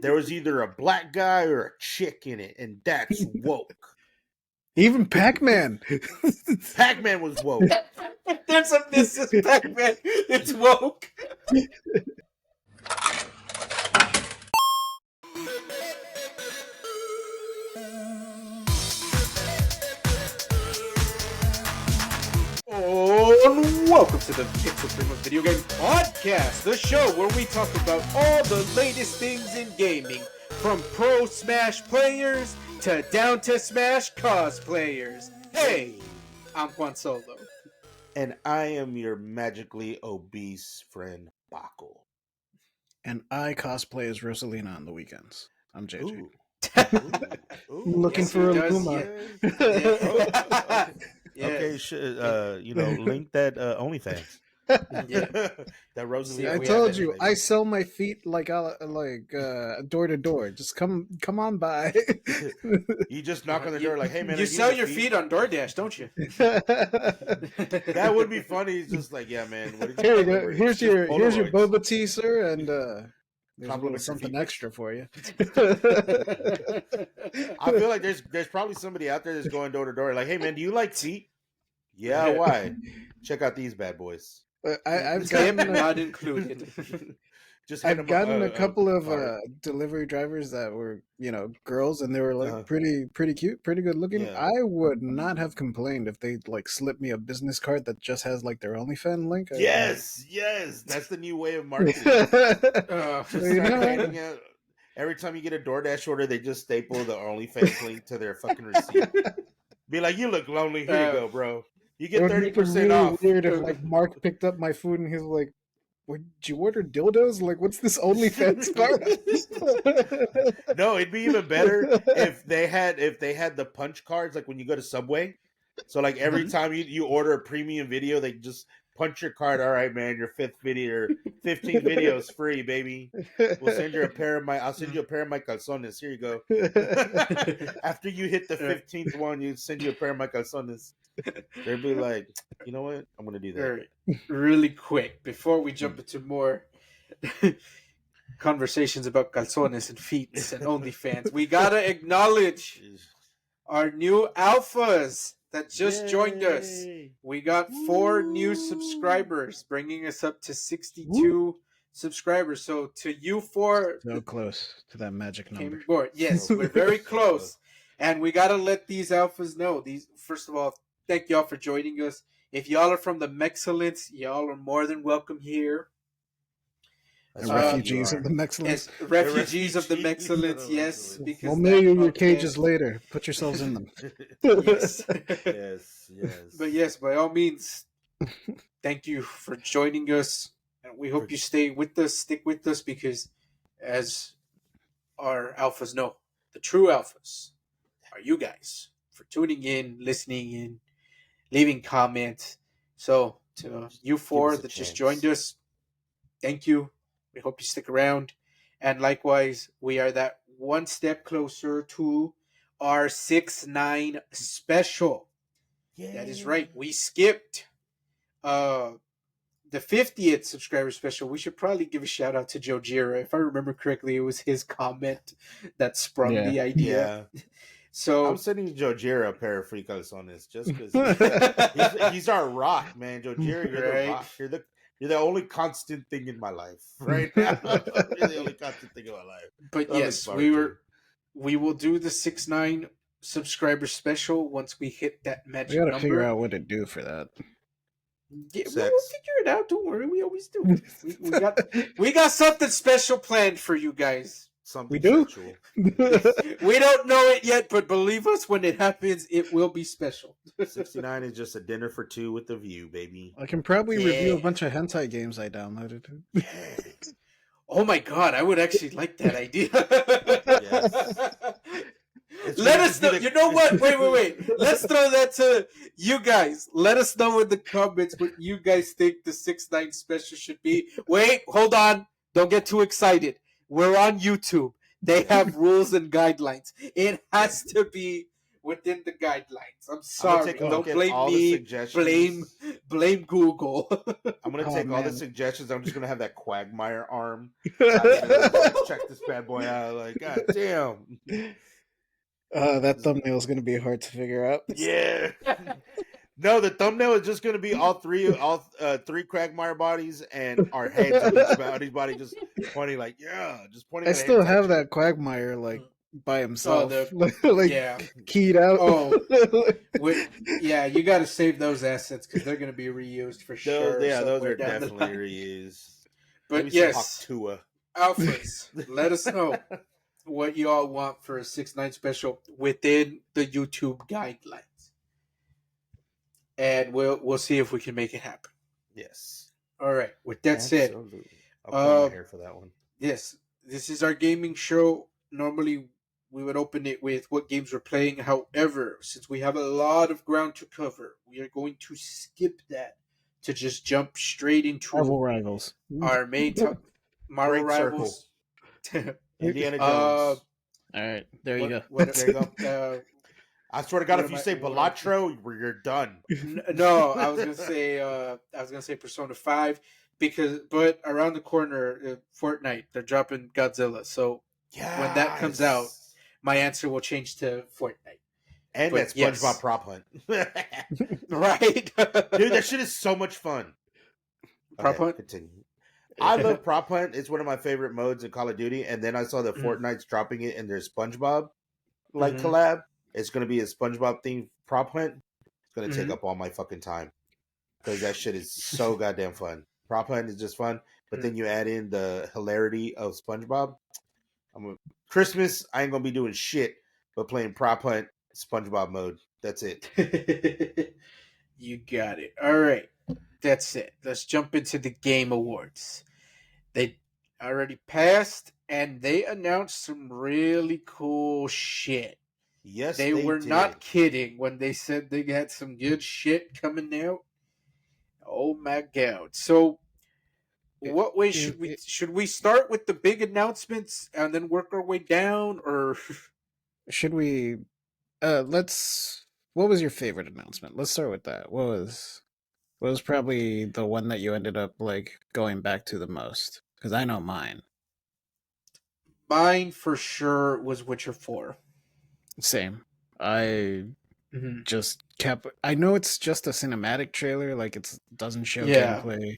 there was either a black guy or a chick in it, and that's woke. Even Pac-Man. Pac-Man was woke. There's a Mrs. Pac-Man. It's woke. And welcome to the Pixel Primos Video Game Podcast, the show where we talk about all the latest things in gaming, from pro Smash players to down to Smash cosplayers. Hey, I'm Juan Solo. And I am your magically obese friend, Baco. And I cosplay as Rosalina on the weekends. I'm JJ. Ooh, Looking yes, for he a does, Luma. yeah. Yes. Okay, link that OnlyFans. Yeah. That Rosalie. I we told have it. you, I sell my feet like door to door. Just come on by. You just knock on the door like, hey man, You sell your feet on DoorDash, don't you? That would be funny. It's just like, yeah, man. What did Here you go. deliver? Here's It's your just Polaroids. boba tea, sir, and there's a little Compliment your something feet. extra for you. I feel like there's probably somebody out there that's going door to door like, hey man, do you like feet? Yeah, why? Check out these bad boys. I've Him gotten not included. Just hand I've them gotten a couple of card. delivery drivers that were, girls, and they were like Uh-huh. pretty cute, pretty good looking. Yeah. I would not have complained if they like slipped me a business card that just has like their OnlyFans link. Yes, that's the new way of marketing. Just You start know? handing out. Every time you get a DoorDash order, they just staple the OnlyFans link to their fucking receipt. Be like, you look lonely. Here you go, bro. You It get would 30% make it really off. weird if like Mark picked up my food and he's like, "Would you order dildos? Like, what's this OnlyFans card?" No, it'd be even better if they had the punch cards, like when you go to Subway. So like every time you order a premium video, they just punch your card. All right, man, your 15 videos free, baby. I'll send you a pair of my calzones. Here you go. After you hit the 15th one, you send you a pair of my calzones. They'd be like, you know what? I'm gonna do that. Really quick, before we jump into more conversations about calzones and feet and OnlyFans, we gotta acknowledge our new alphas that just joined us. Yay. We got 4 new subscribers, bringing us up to 62 subscribers. So to you 4, So close to that magic number. came aboard. Yes, we're very close. And we got to let these alphas know. First of all, thank y'all for joining us. If y'all are from the Mexcellence, y'all are more than welcome here. That's The right, refugees you of are. the Mexcellence. As refugees of the refugees Mexcellence, of the yes. Mexcellence. Because We'll mail you your that- cages later. Put yourselves in them. Yes. Yes. But yes, by all means, thank you for joining us. And we hope you stay with us, stick with us, because as our alphas know, the true alphas are you guys for tuning in, listening in, leaving comments. So to you 4 us a that just chance. joined us, thank you. We hope you stick around. And likewise, we are that one step closer to our 6-9 special. That is right. We skipped the 50th subscriber special. We should probably give a shout out to Joe Gira. If I remember correctly, it was his comment that sprung the idea. Yeah. So I'm sending Joe Gira a pair of free calzones just because he's our rock, man. Joe Gira, you're Right. the rock. You're the only constant thing in my life right now. You're the only constant thing in my life. But Love yes, it, we will do the 6-9 subscriber special once we hit that We magic gotta number. figure out what to do for that. Yeah, Sex. we'll figure it out. Don't worry, we always do. we got something special planned for you guys. Something We do? sexual. We don't know it yet, but believe us, when it happens, it will be special. 69 is just a dinner for 2 with the view, baby. I can probably review a Yeah. bunch of hentai games I downloaded. Oh my god, I would actually like that idea. It's Let gonna us be know. the- You know what? Wait. Let's throw that to you guys. Let us know in the comments what you guys think the 6-9 special should be. Wait, hold on. Don't get too excited. We're on YouTube. They have rules and guidelines. It has to be within the guidelines. I'm I'm gonna sorry. take a look Don't at blame all the me. suggestions. Blame Google. I'm gonna Oh, take all the man. suggestions. I'm just gonna have that Quagmire arm type to like check this bad boy out. Like, god damn. That thumbnail is gonna be hard to figure out. Yeah. No, the thumbnail is just gonna be all three Quagmire bodies and our heads on each body just pointing like, yeah, just pointing I at a still hentai have chick. that Quagmire like by Oh, himself, the like yeah. keyed out. Oh, yeah. You got to save those assets because they're going to be reused for sure Those somewhere are down the definitely line. reused. Give me But some yes, Hawktua. Alphas, let us know what you all want for a 6-9 special within the YouTube guidelines, and we'll see if we can make it happen. Yes. All right. With that said, Absolutely. I'll comb my uh, hair for that one. yes, this is our gaming show. Normally, we would open it with what games we're playing. However, since we have a lot of ground to cover, we are going to skip that to just jump straight into Marvel Rivals. our main top Marvel Great circle. Rivals. Indiana uh, Jones. All right, there you go. What, There you go. I swear to God, what if am you I- say what am I- Balatro, you're done. No, I was gonna say Persona 5 but around the corner, Fortnite, they're dropping Godzilla. So when that comes out, Yes. my answer will change to Fortnite. And But that yes. SpongeBob prop hunt. Right? Dude, that shit is so much fun. Prop Okay, hunt? continue. I love prop hunt. It's one of my favorite modes in Call of Duty. And then I saw that Fortnite's dropping it in their SpongeBob collab. It's going to be a SpongeBob themed prop hunt. It's going to take up all my fucking time because that shit is so goddamn fun. Prop hunt is just fun, but then you add in the hilarity of SpongeBob. Christmas, I ain't gonna be doing shit but playing prop hunt SpongeBob mode. That's it. You got it. All right. That's it. Let's jump into the Game Awards. They already passed and they announced some really cool shit. Yes, They were did. not kidding when they said they had some good shit coming out. Oh my god. So what way should we start with the big announcements and then work our way down, or Should we? Let's. What was your favorite announcement? Let's start with that. What was probably the one that you ended up like going back to the most? Because I know mine. mine for sure was Witcher 4. Same. I just kept. I know it's just a cinematic trailer. Like it doesn't show Yeah. gameplay.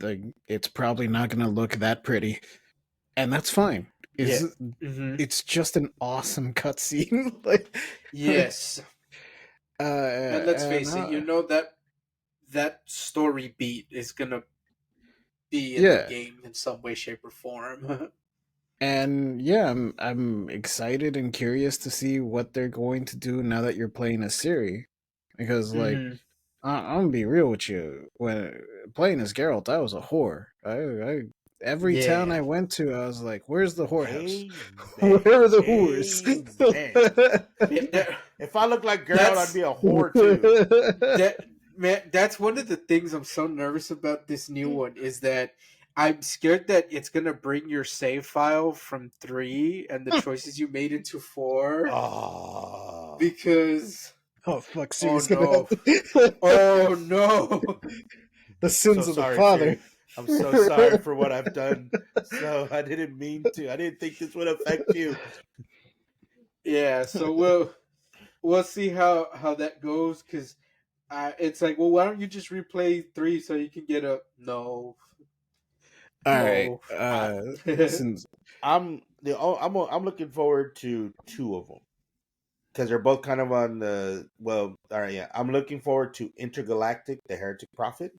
Like it's probably not going to look that pretty, and that's fine. It's just an awesome cutscene. Like Yes. And let's face it, you know that story beat is gonna be in the game in some way, shape, or form. And yeah, I'm excited and curious to see what they're going to do now that you're playing as Ciri, because like I'm gonna be real with you. When playing as Geralt, I was a whore. I every town I went to, I was like, "Where's the whorehouse? Where are the whores?" If I look like Geralt, I'd be a whore too. That's one of the things I'm so nervous about this new one is that I'm scared that it's gonna bring your save file from 3 and the choices you made into 4. Oh. Because oh fuck! Oh no! The sins of the father. Siri. I'm so sorry for what I've done. So I didn't mean to. I didn't think this would affect you. Yeah, so we'll see how that goes, because it's like, well, why don't you just replay 3 so you can get a no. All right. Since I'm looking forward to 2 of them because they're both kind of on the all right. Yeah, I'm looking forward to Intergalactic: The Heretic Prophet.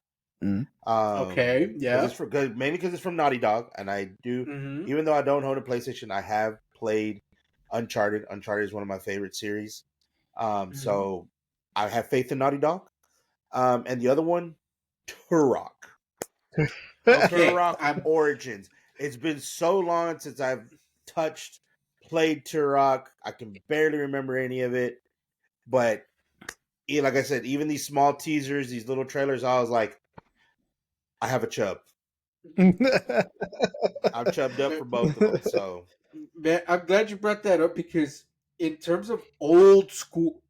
Okay, yeah, mainly because it's from Naughty Dog, and I do even though I don't own a PlayStation, I have played Uncharted. Uncharted is one of my favorite series. So I have faith in Naughty Dog. And the other one, Turok. Turok Origins. It's been so long since I've played Turok. I can barely remember any of it. But like I said, even these small teasers, these little trailers, I was like, I have a chub. I've chubbed up for both of them. So man, I'm glad you brought that up because in terms of old school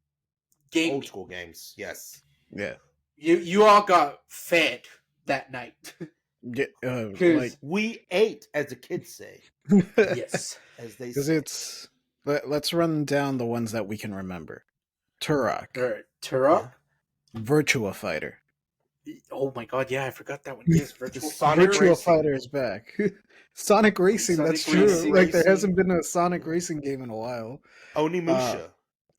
gaming, Old school games, yes. Yeah. you all got fed that night. Yeah, Because We ate, as the kids say, yes, as they because say. it's let's run down the ones that we can remember. Turok, Turok. Virtua Fighter. Oh my god, yeah, I forgot that one. Yes, Virtual Sonic Fighter. Virtua Racing. Fighter is back. Sonic Racing, Sonic that's true. Racing. Like there Racing. hasn't been a Sonic Racing game in a while. Onimusha.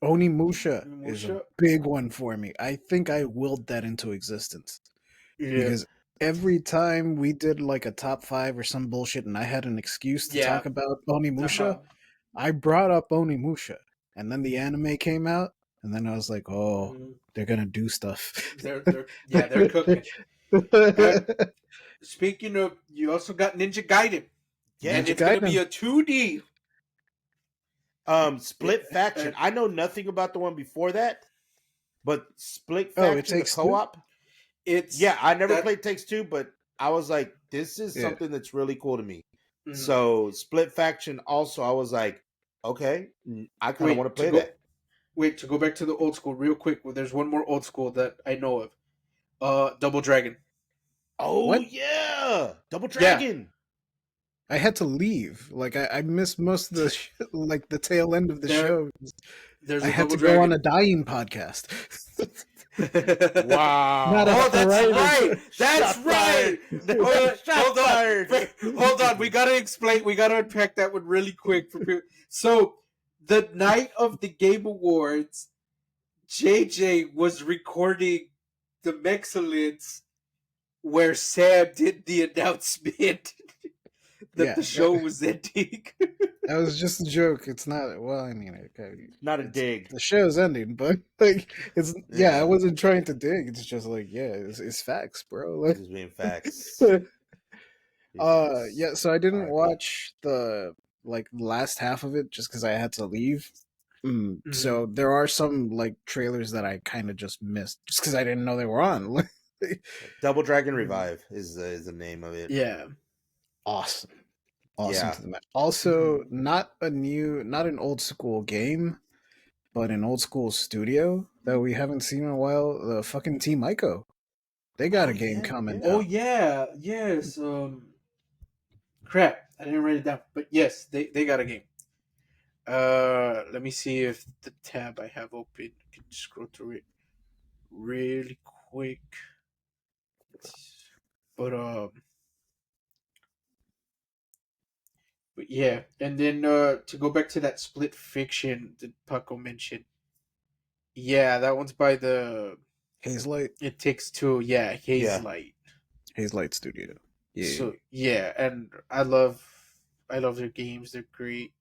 Onimusha is a Musha. big one for me. I think I willed that into existence Yeah. because every time we did like a top 5 or some bullshit and I had an excuse to Yeah. talk about Onimusha, Uh-huh. I brought up Onimusha. And then the anime came out, and then I was like, oh, Mhm. they're gonna do stuff. They're cooking. And speaking of, you also got Ninja Gaiden. Yeah. And Ninja it's gonna be Gaiden. a 2D. Split Yeah, Faction. I know nothing about the one before that, but Split Oh, Faction, It the Takes Two? co-op. It's Yeah, I never that, played Takes Two, but I was like, this is Yeah. something that's really cool to me. Mhm. So Split Faction also, I was like, okay, I kind of want to play go, that. Wait, to go back to the old school real quick. Well, there's one more old school that I know of. Double Dragon. Oh What? yeah, Double Yeah. Dragon. I had to leave. Like I missed most of the like the tail end of the There- show. There's I a had Double to go on Dragon. a dying podcast. Wow. Not a Oh, that's thriving- right. That's Shot right. fired. Shot Hold on. fired. Wait, hold on. We gotta explain. We gotta unpack that one really quick for people. So, the night of the Game Awards, JJ was recording the Mexcellence where Sam did the announcement that Yeah, the show was ending. that was just a joke. It's not. Well, I mean, Not a it's- dig. The show's ending, but like it's yeah. I Yeah. wasn't trying to dig. It's just like yeah, it's facts, bro. Like, Just being facts. yeah. So I didn't R.I.P. watch the like last half of it just because I had to leave. So there are some like trailers that I kind of just missed just because I didn't know they were on. Double Dragon Revive is the name of it. Yeah. Awesome Yeah. to the match. Also, not an old school game, but an old school studio that we haven't seen in a while. The fucking Team Ico, they got Oh, a game yeah, coming. yeah. Oh yeah, yes. Crap, I didn't write it down, but yes, they got a game. Let me see if the tab I have open I can scroll through it really quick. But yeah, and then to go back to that Split Fiction that Paco mentioned. Yeah, that one's by the Hazelight It Takes Two. Yeah, Hazelight. Studio. Yeah, So yeah, and I love their games. They're great.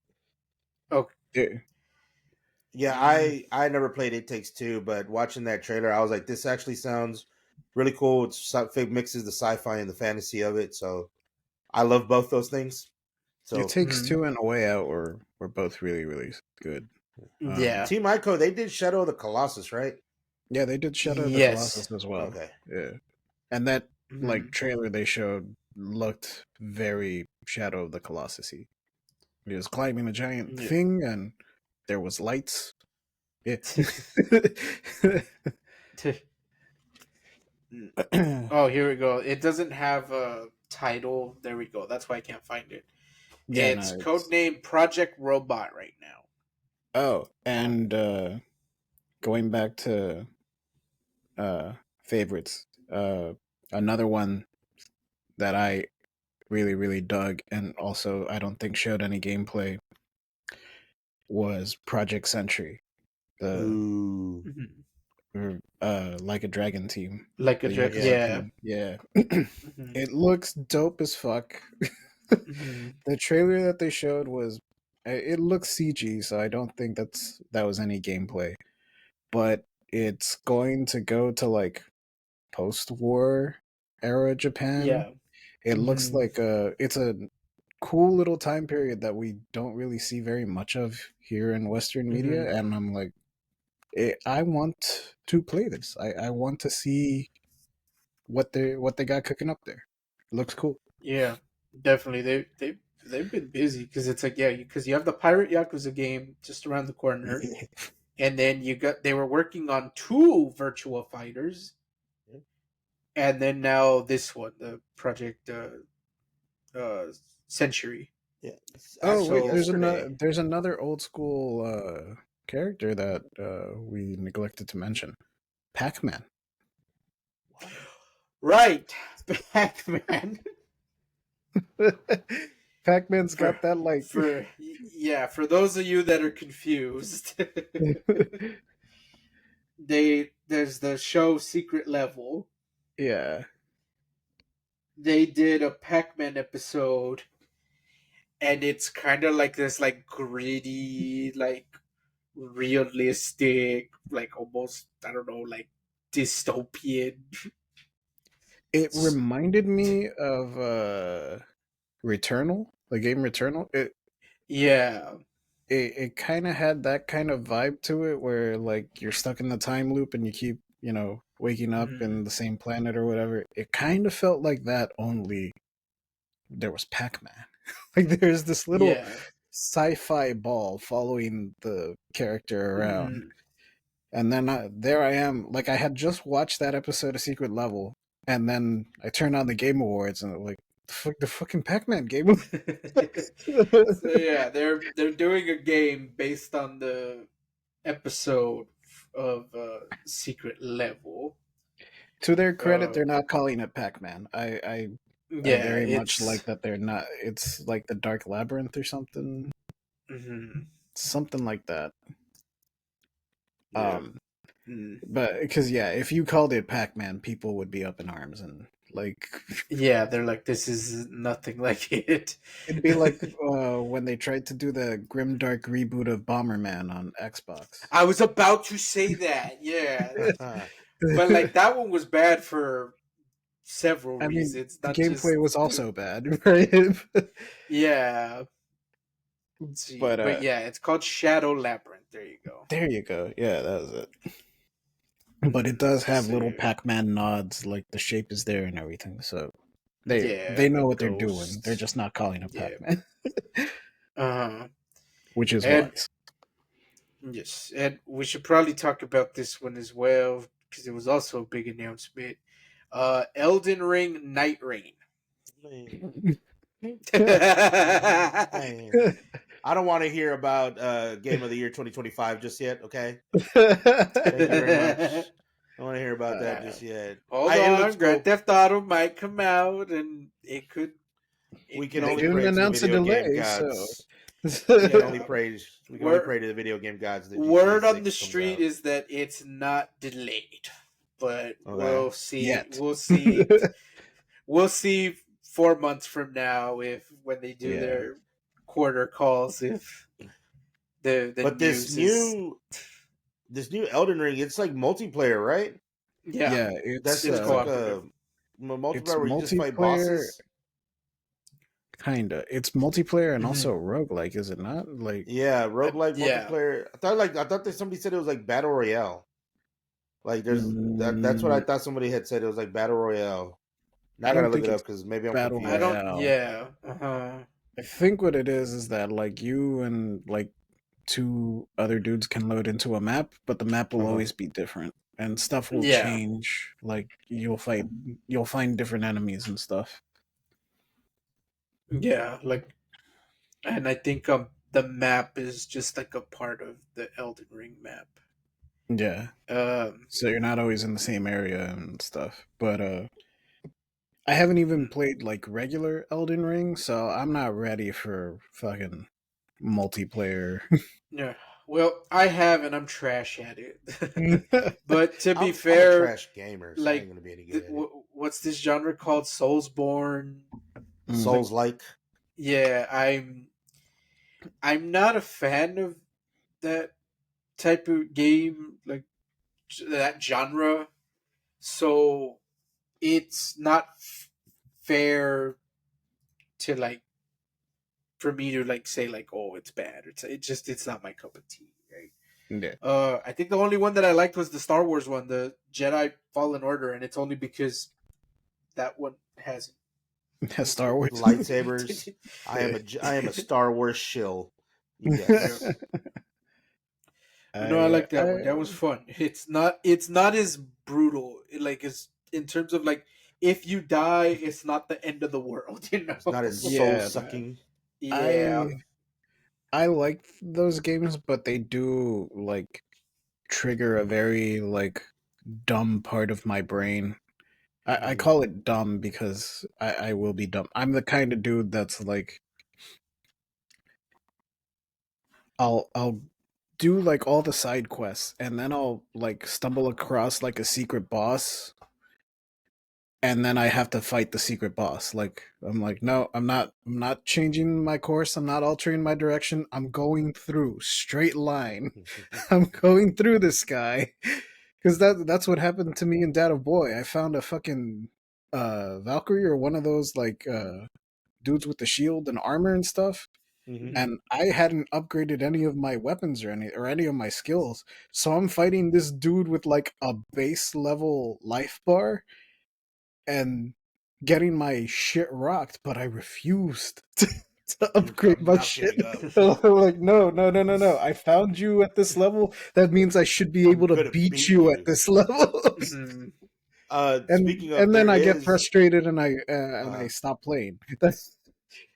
Oh yeah. Yeah, I never played It Takes Two, but watching that trailer, I was like, this actually sounds really cool. It mixes the sci-fi and the fantasy of it, so I love both those things. So It Takes Two and A Way Out were both really good. yeah. Team Ico, they did Shadow of the Colossus, right? Yeah, they did Shadow of the Yes. Colossus as well. Okay. Yeah, and that Mhm. like trailer they showed looked very Shadow of the Colossus-y. He was climbing a giant Yeah. thing, and there was lights. Yeah. Oh, here we go. It doesn't have a title. There we go. That's why I can't find it. Yeah, It's no, codename Project Robot right now. Oh, and going back to favorites, another one that I really dug, and also I don't think showed any gameplay, was Project Sentry, the Ooh. like a dragon team. Like a the dragon. Yakuza Yeah. team. Yeah. Mhm. It looks dope as fuck. Mhm. The trailer that they showed was it looks CG, so I don't think that was any gameplay. But it's going to go to like post-war era Japan. Yeah. It looks Mhm. like it's a cool little time period that we don't really see very much of here in Western media, and I'm like, I want to play this. I want to see what they got cooking up there. It looks cool. Yeah. Definitely. They've been busy because it's like because you have the Pirate Yakuza game just around the corner, and then they were working on 2 Virtua Fighters, and then now this one, the Project uh, Century. Yeah. Oh Actually, wait, yesterday. there's another old school character that we neglected to mention. Pac-Man. Right, Pac-Man. Pac-Man's for got that like for those of you that are confused, there's the show Secret Level. yeah. They did a Pac-Man episode, and it's kind of like this like gritty, like realistic, like almost, I don't know, like dystopian. It reminded me of Returnal, the game Returnal. Yeah. It kind of had that kind of vibe to it where like you're stuck in the time loop and you keep, waking up in the same planet or whatever. It kind of felt like that, only there was Pac-Man. Like there's this little Yeah. sci-fi ball following the character around. Mhm. And then there I am, like I had just watched that episode of Secret Level, and then I turned on the Game Awards and like the fucking Pac-Man game. So yeah, they're doing a game based on the episode of Secret Level. To their credit, Uh, they're not calling it Pac-Man. I yeah, very much it's like that they're not. It's like the Dark Labyrinth or something, mhm, something like that. yeah. Mm. But because if you called it Pac-Man, people would be up in arms and like Yeah, they're like, this is nothing like it. it'd be like when they tried to do the grimdark reboot of Bomberman on Xbox. I was about to say that, yeah. But like that one was bad for several I mean, reasons, the not just gameplay was also bad, right? yeah. But But yeah, it's called Shadow Labyrinth. There you go. there you go. Yeah, that was it. But it does have So, little Pac-Man nods, like the shape is there and everything. So yeah, they the know what they're doing. They're ghosts. just not calling it Yeah. Pac-Man, Uh-huh. which is And wise. yes, and we should probably talk about this one as well because it was also a big announcement. Elden Ring Night Rain. Man. I don't want to hear about Game of the Year 2025 just yet. Okay, thank you very much. I don't want to hear about that just yet. Hold It on, looks Grand cool. Theft Auto might come out, and it could. We can They only didn't pray to the announce a video game delay, gods. so We can only pray. We can only Word- pray to the video game gods that GTA Word 6 on the comes street out. is that it's not delayed, but Okay. we'll see. Yet. We'll see. We'll see 4 months from now when they do their quarter calls if the But news is this new Elden Ring, it's like multiplayer, right? yeah, That's it's like cooperative. a multiplayer it's where you just fight multiplayer. bosses. Kinda. It's multiplayer and Mhm. also roguelike, is it not? Like Yeah, roguelike Yeah. multiplayer. I thought that somebody said it was like battle royale. Like that's what I thought somebody had said. It was like battle royale. Now I I gotta don't look think it it's up because maybe I'm battle I confused. don't. royale. Yeah. Uh-huh. I think what it is that like you and like two other dudes can load into a map, but the map will Uh-huh. always be different and stuff will Yeah. change. Like you'll find different enemies and stuff. Yeah. Like, and I think the map is just like a part of the Elden Ring map. Yeah. So you're not always in the same area and stuff. But I haven't even played like regular Elden Ring, so I'm not ready for fucking multiplayer. Yeah. Well, I have, and I'm trash at it. But to be I'm a fair, trash gamer, so I ain't like, gonna be any good at it. what's this genre called? Soulsborne. Souls like. Yeah, I'm not a fan of that type of game, like that genre. So it's not fair to like for me to like say like, oh, it's bad. It's not my cup of tea, right? Yeah. I think the only one that I liked was the Star Wars one, the Jedi Fallen Order, and it's only because that one has Star Wars. lightsabers. I am a Star Wars shill. Yes. No, I like that one. That was fun. It's not as brutal. Like it's in terms of like if you die, it's not the end of the world. It's not as soul Yeah, sucking. Yeah. I like those games, but they do like trigger a very like dumb part of my brain. I call it dumb because I will be dumb. I'm the kind of dude that's like I'll do like all the side quests and then I'll like stumble across like a secret boss and then I have to fight the secret boss. Like I'm like, no, I'm not changing my course, I'm not altering my direction. I'm going through straight line. I'm going through this guy. Cuz that's what happened to me in Data Boy. I found a fucking Valkyrie or one of those like dudes with the shield and armor and stuff. And I hadn't upgraded any of my weapons or any of my skills. So I'm fighting this dude with like a base level life bar and getting my shit rocked, but I refused to upgrade I'm my not shit. giving up. Like, no. I found you at this level. That means I should be able I'm to gonna beat beat you at you. this level. Speaking of, And then there I get is, frustrated and I stop playing.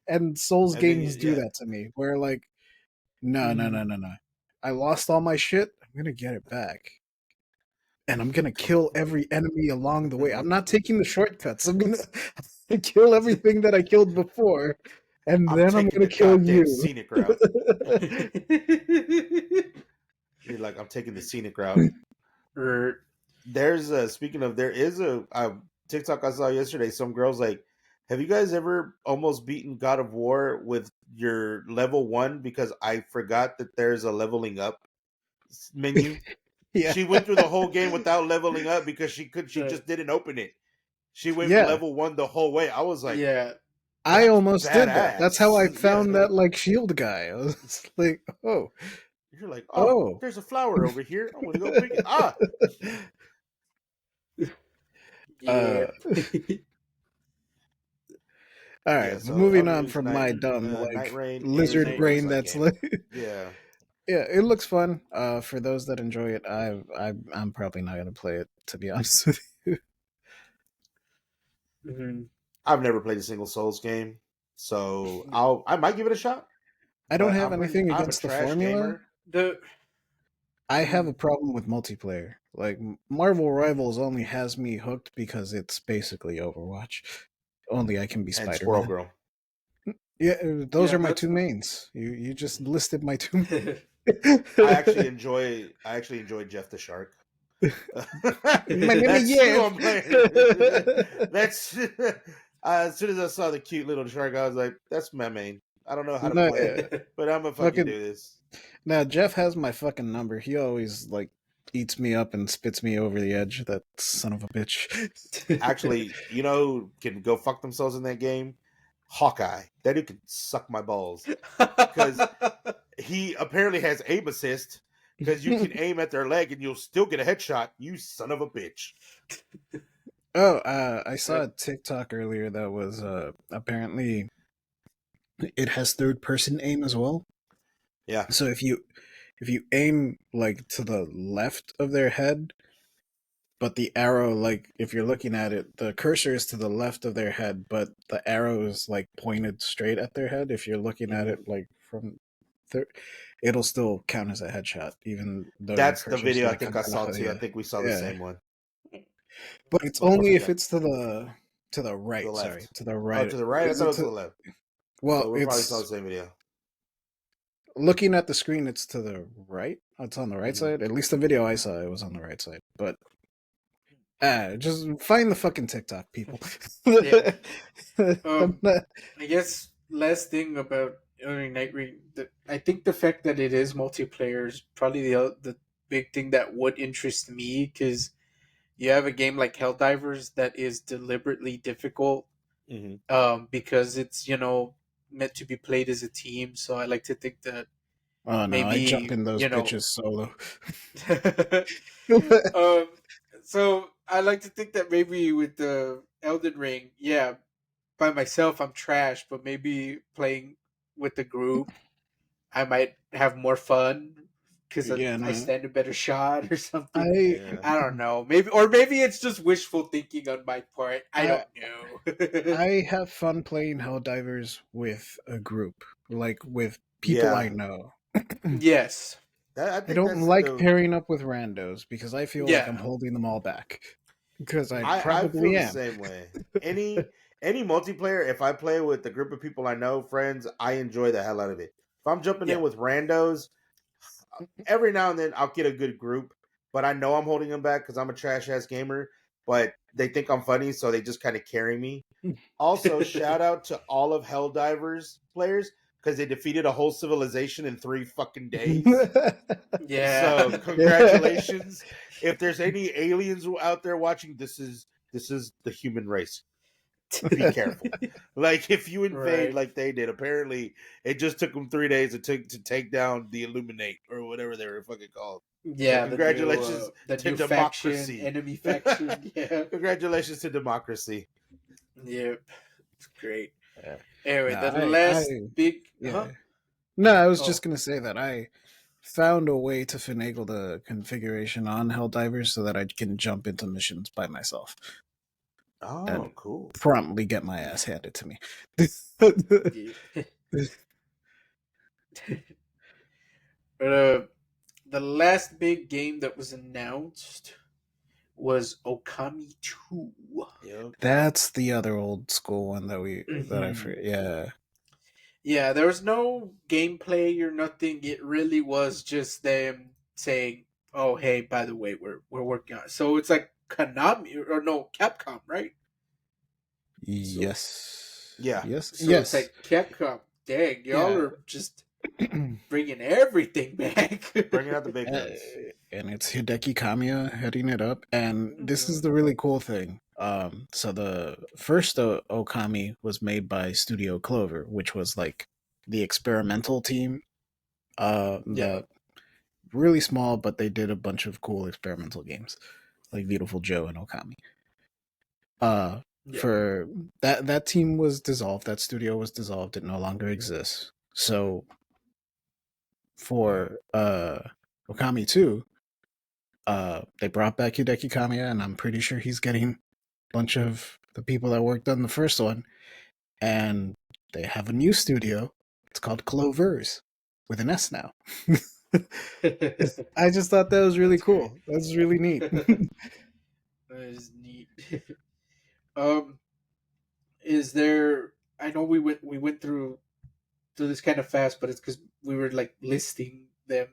And Souls and then games do yeah, that to me, where like, no. I lost all my shit. I'm gonna get it back. And I'm gonna kill every enemy along the way. I'm not taking the shortcuts. I'm gonna kill everything that I killed before, and I'm then I'm taking gonna the kill goddamn you. scenic route. You're like, I'm taking the scenic route. There's a speaking of, there is a TikTok I saw yesterday. Some girls like, have you guys ever almost beaten God of War with your level 1 because I forgot that there's a leveling up menu? Yeah, She went through the whole game without leveling up because she Right. just didn't open it. She went yeah. level 1 the whole way. I was like, Yeah. I that's almost did that. That's how I badass. found Yeah. that like shield guy. I was like, oh, You're like, oh, oh. there's a flower over here. I'm gonna go pick it. Ah, Yeah. uh, all yeah. right, but So moving Elden on Ring's from my dumb Night like Rain is a lizard great brain fight that's game. like Yeah, yeah, it looks fun. For those that enjoy it, I'm probably not gonna play it to be honest with you. I've never played a single Souls game, so I might give it a shot. I don't But have anything I'm a against the trash formula. gamer. The I have a problem with multiplayer. Like Marvel Rivals only has me hooked because it's basically Overwatch. Only I can be And Spider Squirrel Man. Girl. Yeah, those yeah, are my that's two mains. You just listed my two. I actually enjoy Jeff the Shark. My name is That's who Jeff. I'm playing. That's as soon as I saw the cute little shark, I was like, "That's my main." I don't know how to No, play, but I'm gonna fucking fucking do this. now. Jeff has my fucking number. He always like eats me up and spits me over the edge. That son of a bitch. Actually, you know who can go fuck themselves in that game? Hawkeye. That dude can suck my balls because he apparently has aim assist. Because you can aim at their leg and you'll still get a headshot. You son of a bitch. Oh, I saw a TikTok earlier that was apparently it has third person aim as well. Yeah. So if you aim like to the left of their head, but the arrow like if you're looking at it, the cursor is to the left of their head, but the arrow is like pointed straight at their head. If you're looking at it like from third, it'll still count as a headshot, even though your That's the cursor's video I like think on I the saw left of too. I the think we saw the yeah. same one. But it's What only was if that? it's to the To the right. Sorry, left. to the Oh, right. to the right? I Is thought it it was to the left. well, So we probably saw the it's same video. looking at the screen. It's to the right. It's on the right Mm-hmm. side. At least the video I saw, it was on the right side. But just find the fucking TikTok, people. Yeah. I'm not- I guess last thing about Night Ring, I think the fact that it is multiplayer is probably the big thing that would interest me because you have a game like Helldivers that is deliberately difficult because it's meant to be played as a team. So I like to think that oh no, I jump maybe in those bitches solo. so I like to think that maybe with the Elden Ring, yeah, by myself, I'm trash, but maybe playing with the group, I might have more fun because Yeah, I no, stand a better shot or something. I Yeah. I don't know. Maybe it's just wishful thinking on my part. I I don't know. I have fun playing Helldivers with a group, like with people I Yeah. know. Yes. I I think don't that's like the. pairing up with randos because I feel like I'm Yeah. holding them all back. Because I I feel probably the am. same way. Any any multiplayer, if I play with a group of people I know, friends, I enjoy the hell out of it. If I'm jumping in Yeah. with randos, every now and then I'll get a good group, but I know I'm holding them back because I'm a trash ass gamer. But they think I'm funny, so they just kind of carry me. Also, shout out to all of Helldivers players because they defeated a whole civilization in 3 fucking days. Yeah. So congratulations. If there's any aliens out there watching, this is the human race. Be careful. Like if you invade Right. like they did, apparently it just took them 3 days to take down the Illuminate or whatever they were fucking called. So Yeah, congratulations the to new faction, democracy. enemy faction. Yeah. Congratulations to democracy. Yep. It's great. Yeah. Anyway, No, the I last big huh? yeah. No, I was Oh. just gonna say that I found a way to finagle the configuration on Helldivers so that I can jump into missions by myself and Oh, cool. promptly get my ass handed to me. Yeah. But the last big game that was announced was Okami 2. Yep. That's the other old school one that I Hmm. yeah. Yeah, there was no gameplay or nothing. It really was just them saying, "Oh, hey, by the way, we're working on it." So it's like Konami or no Capcom, right? So Yes. Yeah. Yes. so it's Yes. like Capcom. Dang, y'all Yeah. are just bringing everything back. Bringing out the big Uh, guns. and it's Hideki Kamiya heading it up. And this is Mhm. the really cool thing. So the first Okami was made by Studio Clover, which was like the experimental team. Yeah, That really small, but they did a bunch of cool experimental games, like Beautiful Joe and Okami. yeah. For that team was dissolved. That studio was dissolved. It no longer exists. So for Okami 2, they brought back Hideki Kamiya, and I'm pretty sure he's getting a bunch of the people that worked on the first one, and they have a new studio. It's called Clovers with an S now. I just thought that was really That's great. cool. That's really neat. That is neat. um, is there? I know we went through this kind of fast, but it's because we were like listing them.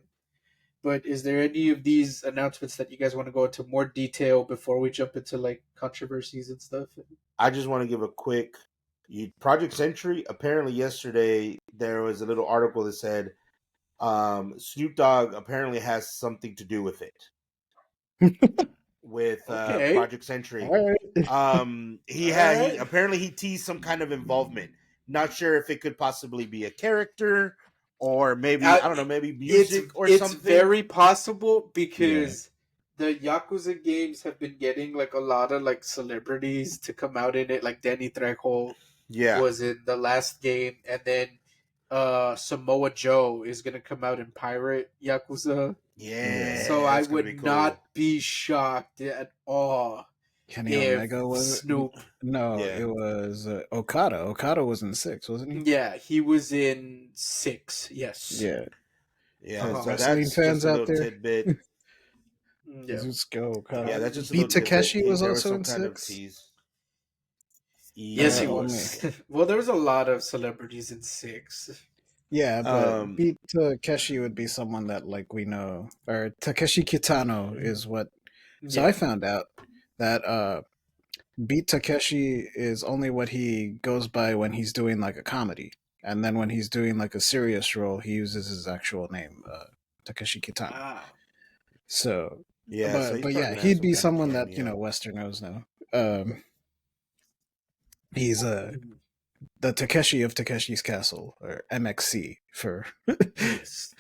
But is there any of these announcements that you guys want to go into more detail before we jump into like controversies and stuff? I just want to give a quick Project Century. Apparently, yesterday there was a little article that said Snoop Dogg apparently has something to do with it with Okay, Project Century. All right. He all had he right. apparently he teased some kind of involvement. Not sure if it could possibly be a character or maybe Uh, I don't know, maybe it's music or it's something. very possible Yeah. because the Yakuza games have been getting like a lot of like celebrities to come out in it. Like Danny Trejo Yeah, was in the last game, and then Samoa Joe is gonna come out in Pirate Yakuza. Yeah. So yeah, I that's gonna be would not cool. be shocked at all Kenny if Omega was Snoop. no, Yeah, it was Okada. Okada was in 6, wasn't he? Yeah, he was in 6. Yes. Yeah. yeah. So Uh-huh. So wrestling that's just fans a out little there, tidbit. Yeah. let's go Yeah, Okada. that's just a Beat little tidbit. Takeshi was There was also some in kind of 6. tease. Yes, he Oh man. was. Well, there was a lot of celebrities in 6. Yeah, but Um, Beat Takeshi would be someone that like we know, or Takeshi Kitano is what. So I Yeah. found out that Beat Takeshi is only what he goes by when he's doing like a comedy, and then when he's doing like a serious role, he uses his actual name, Takeshi Kitano. Ah. So, yeah, so he's but probably yeah, gonna have he'd some be kind of someone that cameo. Westerners know. He's Mhm. the Takeshi of Takeshi's Castle, or MXC for. Yes.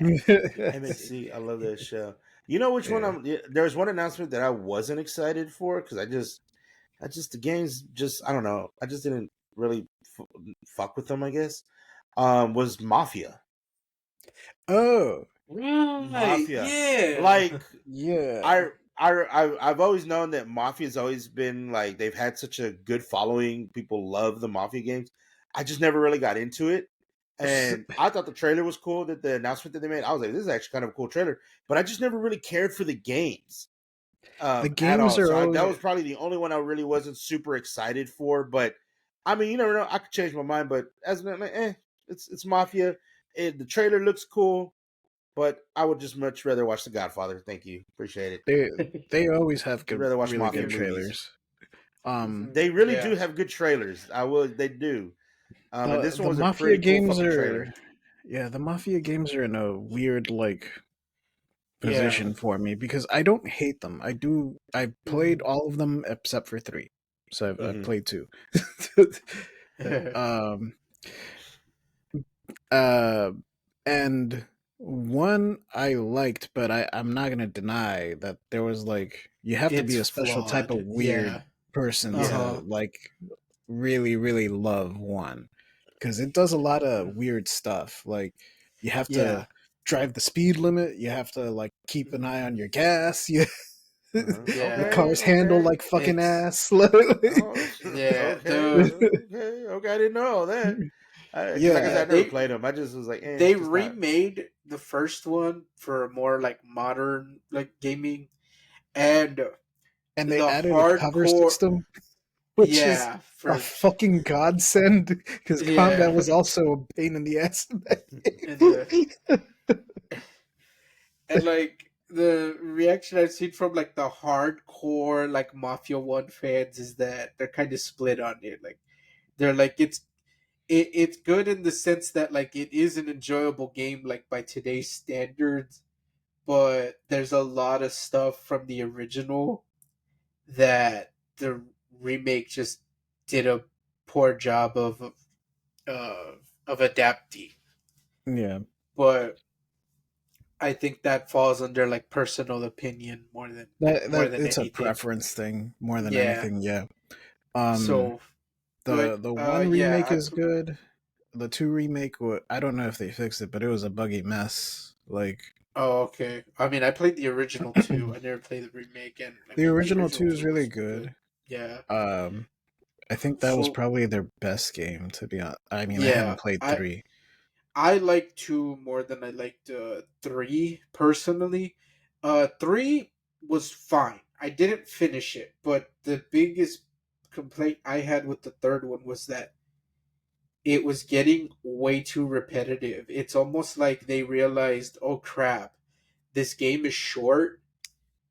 MXC, I love that show. You know which one Yeah. There was one announcement that I wasn't excited for because the games just I don't know. I just didn't really fuck with them. I guess was Mafia. Oh, Right, Mafia, yeah. like yeah. I've always known that Mafia's always been like they've had such a good following. People love the Mafia games. I just never really got into it. And I thought the trailer was cool, that the announcement that they made. I was like, this is actually kind of a cool trailer. But I just never really cared for the games The at games all. are So that always was probably the only one I really wasn't super excited for. But I mean, you never know. I could change my mind. But as it's Mafia. The trailer looks cool. But I would just much rather watch The Godfather. Thank you. Appreciate it. they they always have I'd good, rather watch really Mafia good movies. trailers. Um, They really Yeah. do have good trailers. They do. And the this one the was a Mafia pretty cool games fucking are, trailer. yeah, the Mafia games are in a weird like Yeah. position for me because I don't hate them. I played all of them except for 3. So I've Hmm. played 2. um uh and one I liked, but I'm not gonna deny that there was like you have to It's be a special type of flawed. Yeah. weird person Yeah. Uh-huh. to like really, really love one. Because it does a lot of weird stuff. Like you have Yeah. to drive the speed limit, you have to like keep an eye on your gas, you the Yeah. Okay. cars handle Okay. like fucking It's ass. Oh, yeah, okay. the Okay. Okay. I didn't know all that. Because, like I Yeah, yeah, said, I never played them. I just was like, they just not. remade the first one for a more like modern like gaming, and and they the added a cover hardcore, system, which is yeah, a for fucking godsend because yeah. combat was also a pain in the ass in that And the game. and like the reaction I've seen from like the hardcore like Mafia 1 fans is that they're kind of split on it. Like they're like it's good in the sense that like it is an enjoyable game like by today's standards, but there's a lot of stuff from the original that the remake just did a poor job uh, of adapting. Yeah, But I think that falls under like personal opinion more that than it's a anything. preference thing more than Yeah. anything. Yeah. Um, So, but the one yeah. remake is good. The 2 remake, I don't know if they fixed it, but it was a buggy mess. Like Oh, okay. I mean, I played the original too. I never played the remake, and I the mean, the original original 2 is two really was good. good. Yeah. Um, I think that was For probably their best game, to be honest. I mean, I yeah, haven't played 3. I like two more than I liked three personally. Three was fine. I didn't finish it, but the biggest complaint I had with the third one was that it was getting way too repetitive. It's almost like they realized, oh crap, this game is short,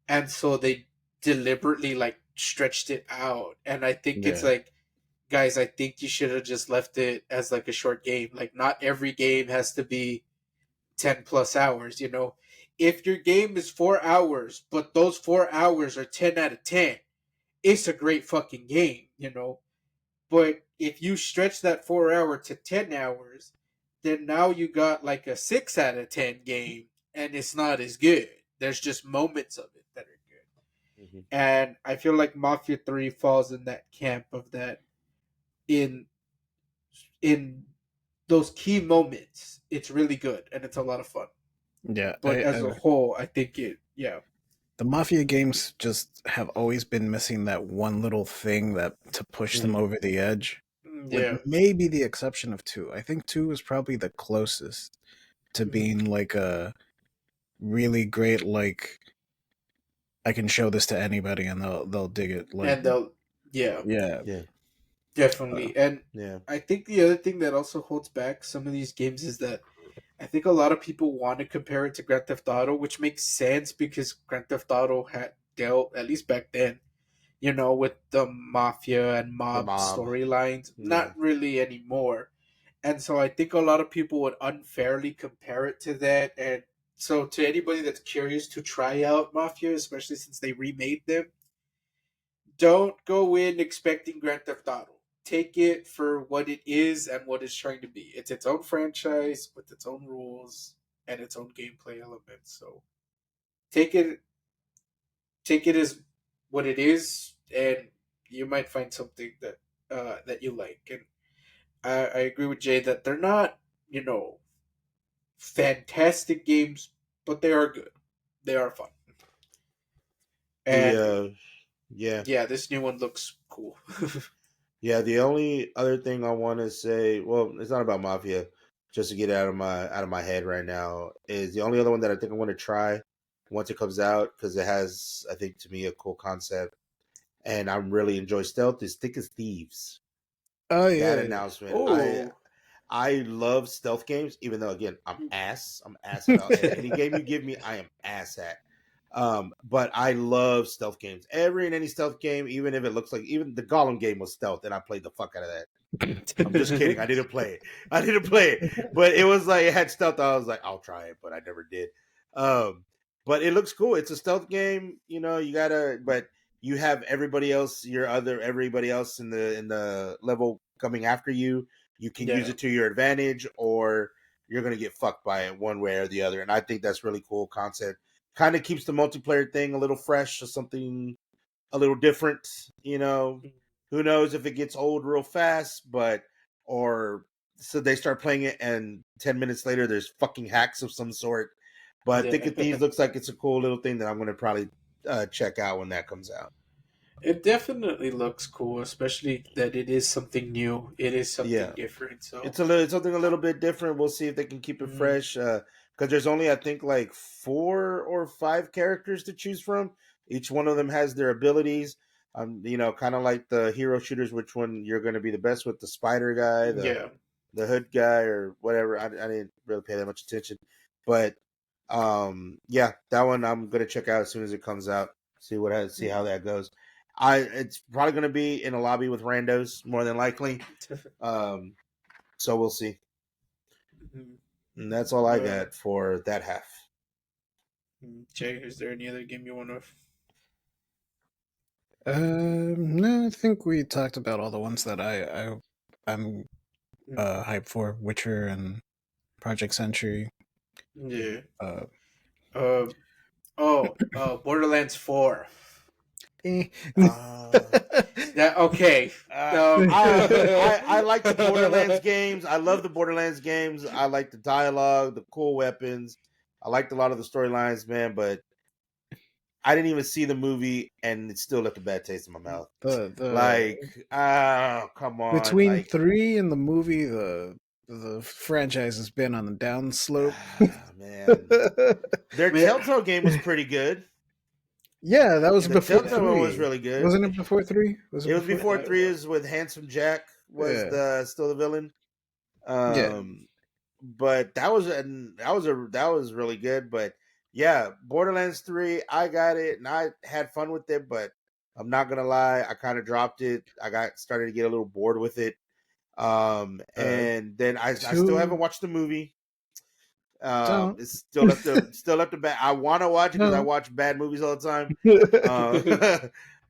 and so they deliberately like stretched it out. And I think it's Yeah. like, guys, I think you should have just left it as like a short game. Like not every game has to be 10 plus hours, you know. If your game is 4 hours, but those 4 hours are 10 out of 10, it's a great fucking game, you know. But if you stretch that 4 hour to 10 hours, then now you got like a 6 out of 10 game, and it's not as good. There's just moments of it that are good. Hmm. And I feel like Mafia 3 falls in that camp of that in in those key moments, it's really good and it's a lot of fun. Yeah, But as a whole, I think yeah. the Mafia games just have always been missing that one little thing that to push them Hmm. over the edge. With Yeah. maybe the exception of 2. I think 2 is probably the closest to being like a really great like I can show this to anybody and they'll dig it. Like And they'll, yeah, yeah, Yeah. uh, definitely. And Yeah. I think the other thing that also holds back some of these games is that I think a lot of people want to compare it to Grand Theft Auto, which makes sense because Grand Theft Auto had dealt, at least back then, you know, with the mafia and The mob mob. storylines. Yeah. Not really anymore. And so I think a lot of people would unfairly compare it to that. And so to anybody that's curious to try out Mafia, especially since they remade them, don't go in expecting Grand Theft Auto. Take it for what it is and what it's trying to be. It's its own franchise with its own rules and its own gameplay elements. So take it take it as what it is and you might find something that you like. And I agree with Jay that they're not, you know, fantastic games, but they are good. They are fun. The And yeah. yeah, this new one looks cool. Yeah, the only other thing I want to say, well, it's not about Mafia, just to get it out of my head right now, is the only other one that I think I want to try once it comes out because it has, I think, to me, a cool concept, and I really enjoy stealth. Is Thick as Thieves. Oh That yeah. announcement, Oh, I love stealth games, even though again I'm ass. I'm ass at any game you give me. I am ass at. But I love stealth games. Every and any stealth game, even if it looks like even the Gollum game was stealth, and I played the fuck out of that. I'm just kidding. I didn't play it. I didn't play it, but it was like it had stealth. I was like, I'll try it, but I never did. Um, but it looks cool. It's a stealth game. You know, you gotta, but you have everybody else, everybody else in the level coming after you. You can use yeah, it to your advantage, or you're gonna get fucked by it one way or the other. And I think that's really cool concept. Kind of keeps the multiplayer thing a little fresh, or something a little different. You know, who knows if it gets old real fast, but or so they start playing it and 10 minutes later there's fucking hacks of some sort. But Thick yeah. of Thieves looks like it's a cool little thing that I'm going to probably check out when that comes out. It definitely looks cool, especially that it is something new. It is something Yeah, different. So, it's something a little bit different. We'll see if they can keep it mm, fresh. Because there's only I think like 4 or 5 characters to choose from. Each one of them has their abilities. You know, kind of like the hero shooters, which one you're going to be the best with, the spider guy, yeah. the hood guy, or whatever. I didn't really pay that much attention, but yeah, that one I'm gonna check out as soon as it comes out. See how that goes. It's probably gonna be in a lobby with randos more than likely. Um, so we'll see. Mhm. And that's all I uh, got for that half. Jay, is there any other game you want to? No, I think we talked about all the ones that I'm Mm, hyped for. Witcher and Project Century. yeah. Uh, Uh, Borderlands 4. eh. That okay. I like the Borderlands games. I love the Borderlands games. I like the dialogue, the cool weapons. I liked a lot of the storylines, man. But I didn't even see the movie, and it still left a bad taste in my mouth. the Like, oh, come on, between like, 3 and the movie, the franchise has been on the downslope. man. Their Man, Telltale game was pretty good. Yeah, that was The before Telltale one 3. was really good. Wasn't it before 3? Was it It was before? before it 3 was. is with Handsome Jack was Yeah, the still the villain. yeah. But that was really good. But yeah, Borderlands 3, I got it and I had fun with it, but I'm not gonna lie, I kind of dropped it. I got started to get a little bored with it. Uh, And then I still haven't 2. watched the movie. Don't. It's still left the bad. I want to watch it because I No. watch bad movies all the time.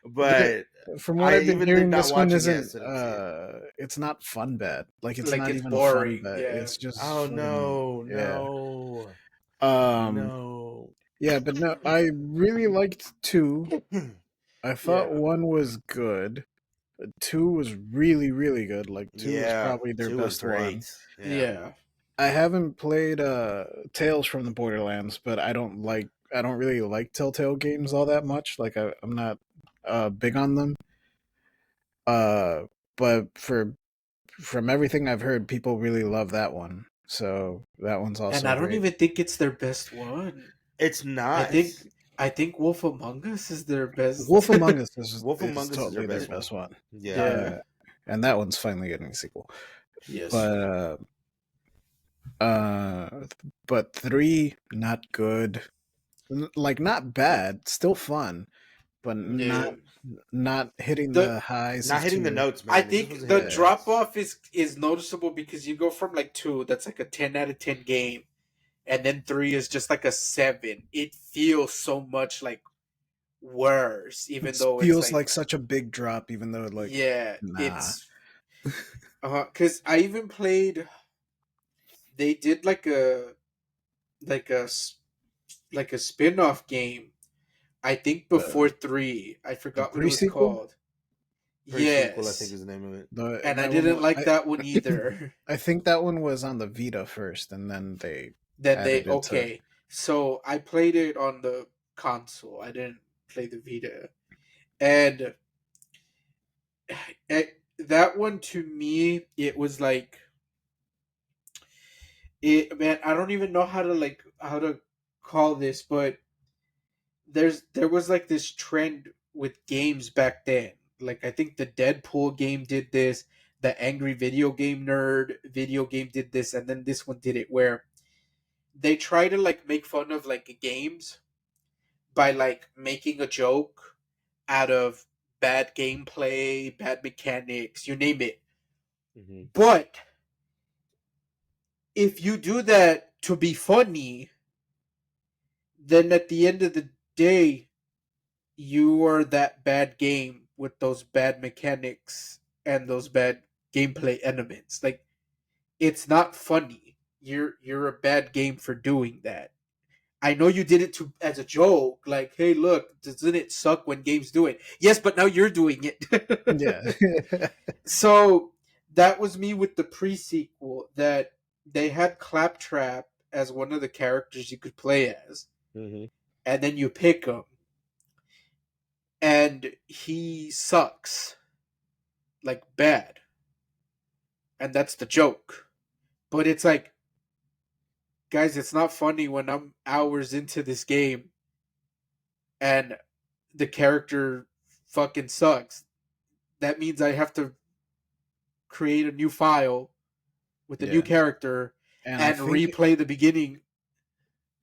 But From what I I've been even did hearing, not this one watching it. I isn't. still didn't see it. It's not fun bad. Like it's Like not it's even fun boring. bad. Yeah. It's just Oh fucking no, yeah. no, Um. no. Yeah, but no, I really liked 2. I thought Yeah. 1 was good. 2 was really, really good. Like 2 was Yeah, probably their 2 was best one. great. Yeah. Yeah. I haven't played Tales from the Borderlands, but I don't really like Telltale games all that much. Like I'm not big on them. Uh but from everything I've heard, people really love that one. So that one's And also I don't great. even think it's their best one. It's I not. think I think Wolf Among Us is their best. Wolf Among Us Wolf is Among Us is their totally their best one. best one. Yeah. Yeah. Uh and that one's finally getting a sequel. Yes. But uh but 3 not good. Like not bad, still fun, but Yeah. not hitting The the highs Not of hitting the 2. notes, I man. It just think wasn't the hitting the Yeah. drop notes. off is noticeable because you go from like 2, that's like a 10 out of 10 game, and then 3 is just like a 7. It feels so much like worse, even It though it's feels like, like such a big drop, even though like yeah, nah. it's because I even played. They did like a s- like a spin-off game. I think before The 3. I the forgot what it was pre-sequel? called. Pre-sequel, I think Yes. is the name of it. And I That one didn't like that one either. I think that one was on the Vita first, and then they Then they added it to. okay. So I played it on the console. I didn't play the Vita. And that one to me, it was like it man, I don't even know how to call this, but there was like this trend with games back then. Like I think the Deadpool game did this, the Angry Video Game Nerd video game did this, and then this one did it where they try to like make fun of like games by like making a joke out of bad gameplay, bad mechanics, you name it. Mm-hmm. But if you do that to be funny, then at the end of the day, you are that bad game with those bad mechanics and those bad gameplay elements. Like it's not funny. You're a bad game for doing that. I know you did it to as a joke, like, hey, look, doesn't it suck when games do it? Yes, but now you're doing Yeah. it. So that was me with the pre-sequel that they had Claptrap as one of the characters you could play as, Mm-hmm. and then you pick him, and he sucks, like bad, and that's the joke. But it's like, guys, it's not funny when I'm hours into this game and the character fucking sucks. That means I have to create a new file with a new Yeah. character And and replay the beginning.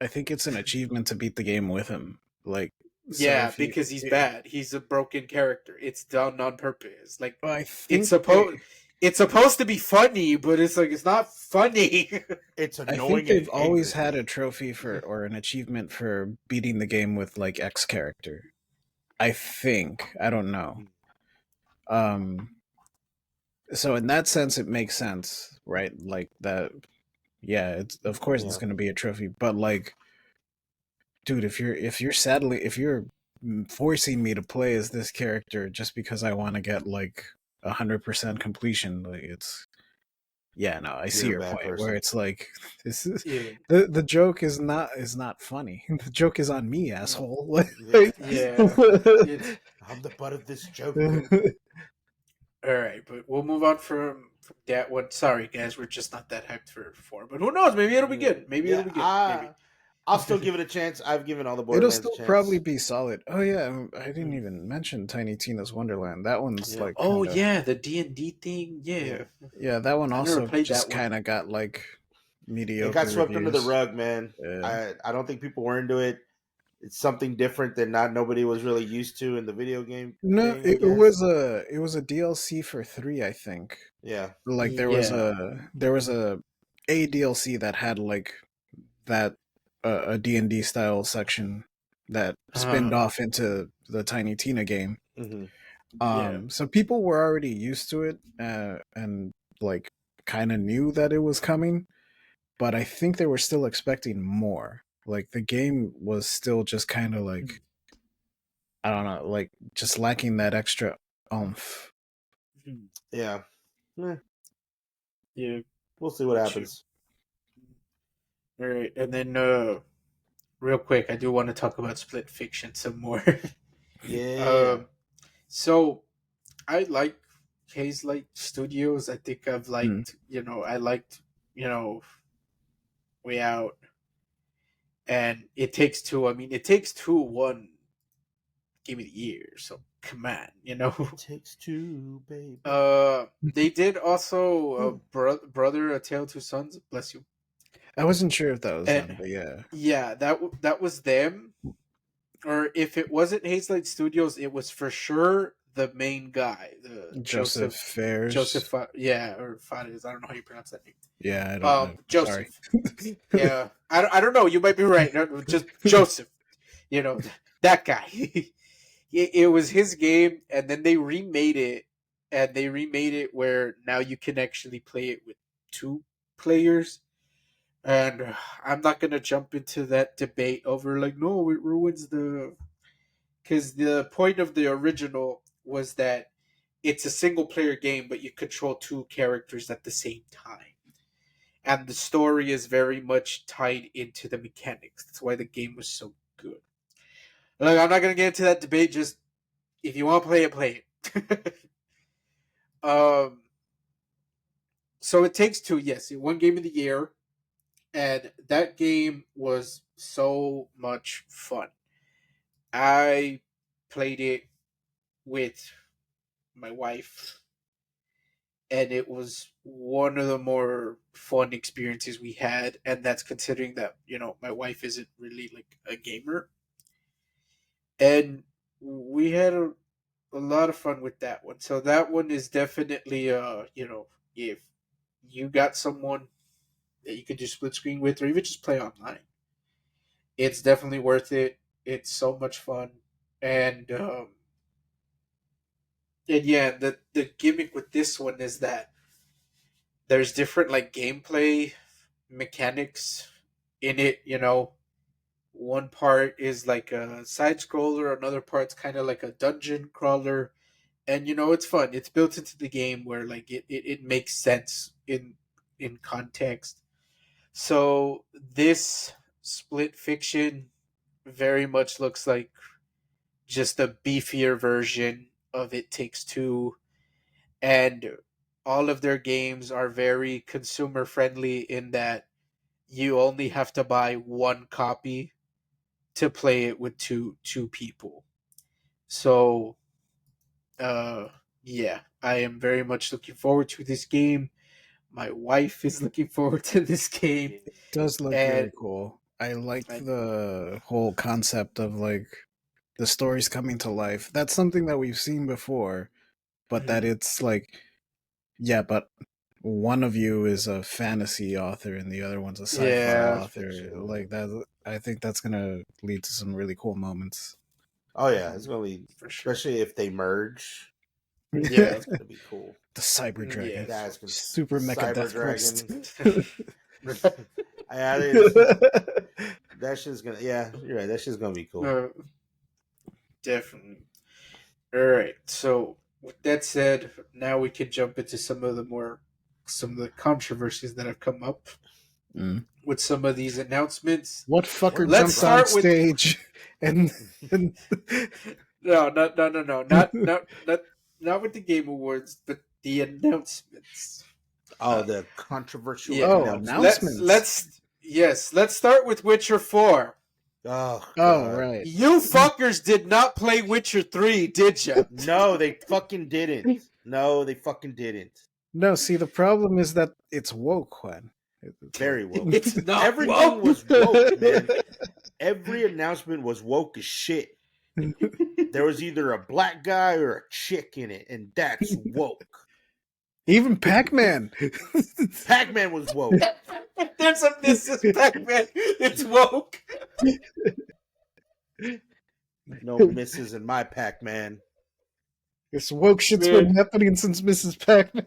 I think it's an achievement to beat the game with him. Like, so Yeah, if you, because he's bad. He's a broken character. It's done on purpose. Like well, I it's think supposed it's supposed to be funny, but it's like it's not funny. It's I think annoying they've and always angry. had a trophy for or an achievement for beating the game with like X character. I think. I don't know. Um so in that sense it makes sense, right? Like that yeah, it's of course it's Yeah. going to be a trophy, but like dude, if you're forcing me to play as this character just because I want to get like 100% completion, like it's yeah, no, I see You're a your bad point where person. it's like this is Yeah. the joke is not funny. The joke is on me, asshole. Yeah. Yeah. It's I'm the butt of this joke. all right, but we'll move on from that one. Sorry, guys, we're just not that hyped for four. But who knows? Maybe it'll be good. Maybe it'll Yeah, be good. Maybe. I'll still give it a chance. I've given all the It'll Borderlands a still probably chance. be solid. Oh yeah, I didn't Mm. even mention Tiny Tina's Wonderland. That one's Yeah. like Oh kind of yeah, the D&D thing. Yeah. Yeah, yeah. That one I never also played just that one. kind of got like It got mediocre swept under the reviews. rug, man. Yeah. I don't think people were into it. It's something different that not nobody was really used to in the video game No, thing, I guess. it was a DLC for 3, I think. Yeah. Like Yeah. there was a DLC that had like that a D&D style section that spinned Uh, off into the Tiny Tina game. Mm-hmm. yeah. So people were already used to it and like kind of knew that it was coming, but I think they were still expecting more. Like the game was still just kind of like I don't know, like just lacking that extra oomph. Yeah. Eh, Yeah. we'll see what Got you. happens. All right, and then real quick, I do want to talk about Split Fiction some more. Yeah. um, so I like Hazelight Studios. I think I've Mm. liked, I liked, Way Out, and It Takes Two. I mean, It Takes Two won Game of the Year, so come on, Takes two, baby. They did also Brother, A Tale of Two Sons. Bless you. I wasn't sure if that was them, And but yeah. yeah, that was them. Or if it wasn't Hazelight Studios, it was for sure the main guy, the Joseph Fares. Yeah, or Fares. I don't know how you pronounce that name. Yeah, I don't know. Sorry. Joseph. Yeah, I don't know. You might be right. No, just Joseph. That guy. It was his game, and then they remade it, and they remade it where now you can actually play it with two players. And I'm not gonna jump into that debate over like no, it ruins the because the point of the original was that it's a single player game, but you control two characters at the same time. And the story is very much tied into the mechanics. That's why the game was so good. Look, I'm not gonna get into that debate. Just if you want to play it, play it. um, so It Takes Two, yes, it won Game of the Year, and that game was so much fun. I played it with my wife, and it was one of the more fun experiences we had. And that's considering that my wife isn't really like a gamer, and we had a lot of fun with that one. So that one is definitely if you got someone that you could do split screen with, or even just play online, it's definitely worth it. It's so much fun. And yeah, the gimmick with this one is that there's different like gameplay mechanics in it. One part is like a side scroller, another part's kind of like a dungeon crawler, and it's fun. It's built into the game where like it makes sense in context. So this split fiction very much looks like just a beefier version of It Takes Two, and all of their games are very consumer friendly in that you only have to buy one copy to play it with two people. So uh yeah, I am very much looking forward to this game. My wife is looking forward to this game. It does look And really cool. I like I, the whole concept of like the stories coming to life. That's something that we've seen before, but that it's like, yeah, but one of you is a fantasy author and the other one's a sci-fi yeah, author. Fiction. Like that, I think that's gonna lead to some really cool moments. Oh yeah, it's gonna be, for sure. especially if they merge. Yeah, It's gonna be cool. The Cyber Dragon, yeah. That's gonna Super Mecha Cyber Death Quest. Dragon. That shit's gonna. Yeah, you're right. That shit's gonna be cool. Definitely. All right. So with that said, now we can jump into some of the controversies that have come up with some of these announcements. What fucker Let's jumped on start with- stage and No, not with the Game Awards, but the announcements. The controversial Yeah. announcements. Let's start with Witcher 4. Oh, right. You fuckers did not play Witcher 3, did you? No, they fucking didn't. No, they fucking didn't. No, see, the problem is that it's woke, Juan. Very woke. It's not Everything woke. was woke, man. Every announcement was woke as shit. There was either a black guy or a chick in it, and that's woke. Even Pac-Man. Pac-Man was woke. There's a Mrs. Pac-Man. It's woke. No misses in my Pac-Man. This woke shit's been happening since Mrs. Pac-Man.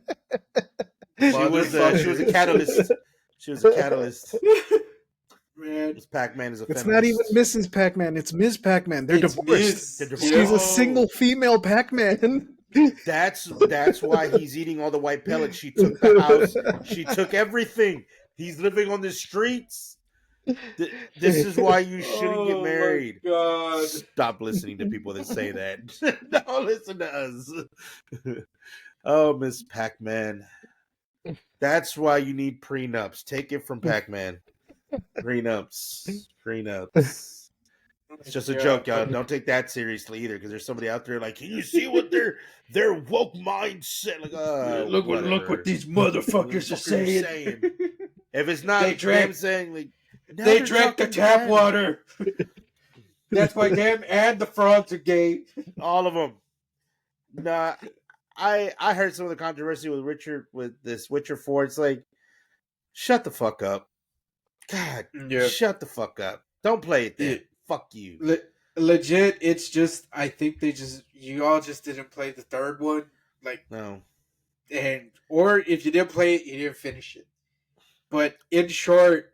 She was a catalyst. She was a catalyst. Man, This Pac-Man is a It's feminist. not even Mrs. Pac-Man. It's Ms. Pac-Man. They're It's divorced. They're She's divorced. a single female Pac-Man. That's why he's eating all the white pellets. She took the house. She took everything. He's living on the streets. This is why you shouldn't get married. Oh, God. Stop listening to people that say that. Don't listen to us. Oh, Miss Pac-Man. That's why you need prenups. Take it from Pac-Man. Prenups. It's just a joke, y'all. Don't take that seriously either, because there's somebody out there like, can you see what their woke mindset? Like, Look what these motherfuckers are saying. If it's not They drank- them saying like They drank the tap water. That's why them and the frogs are gay. all of them. Nah, I heard some of the controversy with this Witcher 4. It's like, shut the fuck up. God, shut the fuck up. Don't play it then. Yeah. Fuck you. Legit, it's just I think you all just didn't play the third one, like No. or if you didn't play it, you didn't finish it. But in short,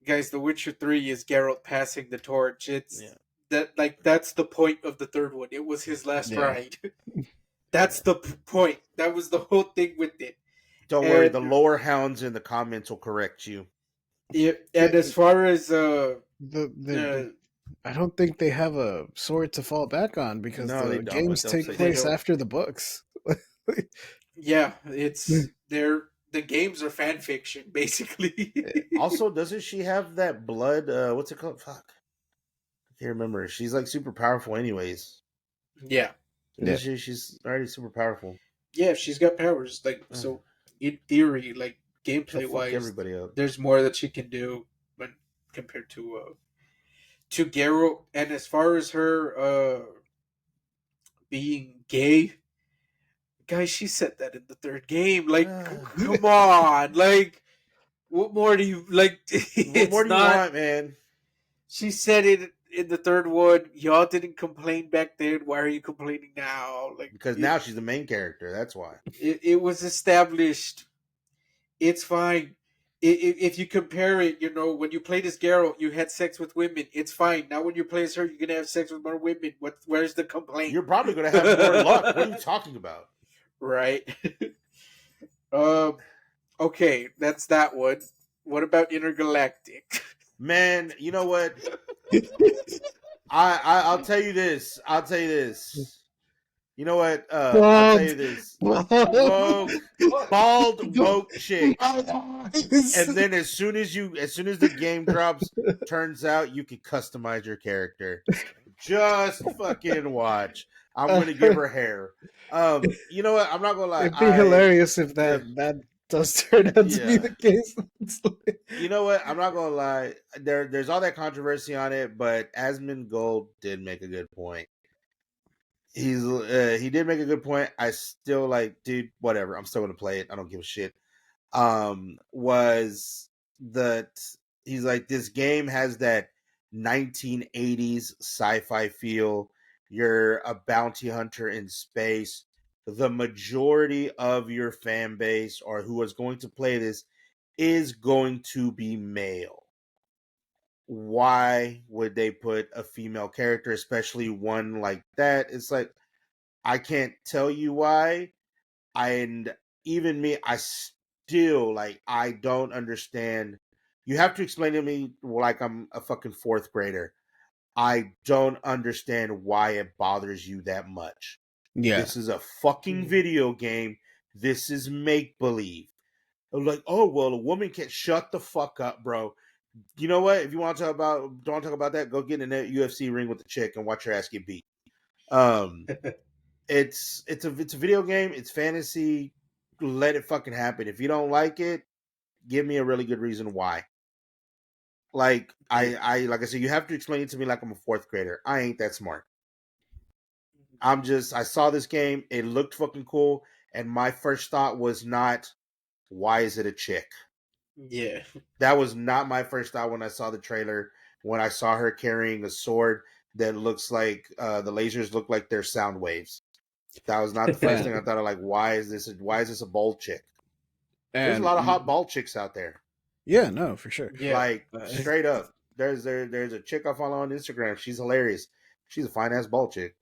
guys, The Witcher 3 is Geralt passing the torch. It's that's the point of the third one. It was his last ride. That's the point. That was the whole thing with it. Don't worry, the And lower hounds in the comments will correct you. and as far as The I don't think they have a sword to fall back on because No, they the don't. games Don't take say they place don't. after the books. Yeah, it's the games are fan fiction basically. Also, doesn't she have that blood? What's it called? Fuck, I can't remember. She's like super powerful, anyways. Yeah, Isn't Yeah. she? She's already super powerful. yeah, she's got powers. Like so, in theory, like She'll gameplay fuck wise, everybody up. there's more that she can do when compared to Geralt. And as far as her being gay, guys, she said that in the third game. Like, come on, like, what more do you like? What more It's do you not. want, man? She said it in the third one. Y'all didn't complain back then. Why are you complaining now? Like, Because now she's the main character. That's why. it was established. It's fine. If you compare it, you know, when you played as Geralt, you had sex with women. It's fine. Now when you play as her, you're gonna have sex with more women. Where's the complaint? You're probably gonna have more luck. What are you talking about? Right. um. Okay, that's that one. What about Intergalactic? Man, you know what? I'll tell you this. I'll tell you this. You know what? I'll tell you this. Woke, bald woke chick. And then as soon as the game drops, turns out you can customize your character. Just fucking watch. I'm gonna give her hair. You know what? I'm not gonna lie. It'd be hilarious if yeah. that does turn out to be Yeah. the case. You know what? I'm not gonna lie. There's all that controversy on it, but Asmongold did make a good point. He did make a good point. I still like, dude, whatever. I'm still gonna play it. I don't give a shit. Was that he's like, this game has that 1980s sci-fi feel. You're a bounty hunter in space. The majority of your fan base or who is going to play this is going to be male. Why would they put a female character, especially one like that? It's like, I can't tell you why. And even me, I still like, I don't understand. You have to explain to me like I'm a fucking fourth grader. I don't understand why it bothers you that much. Yeah. This is a fucking video game. This is make believe. I'm like, oh well, a woman can't shut the fuck up, bro. You know what? If you want to don't talk about that, go get in that UFC ring with the chick and watch her ass get beat. It's a video game. It's fantasy. Let it fucking happen. If you don't like it, give me a really good reason why. Like like I said, you have to explain it to me like I'm a fourth grader. I ain't that smart. I saw this game. It looked fucking cool, and my first thought was not, why is it a chick? Yeah. That was not my first thought when I saw the trailer. When I saw her carrying a sword that looks like the lasers look like they're sound waves. That was not the first thing I thought of. Like, why is this a bald chick? There's a lot of hot bald chicks out there. Yeah, no, for sure. Yeah. Like straight up. There's a chick I follow on Instagram. She's hilarious. She's a fine ass bald chick.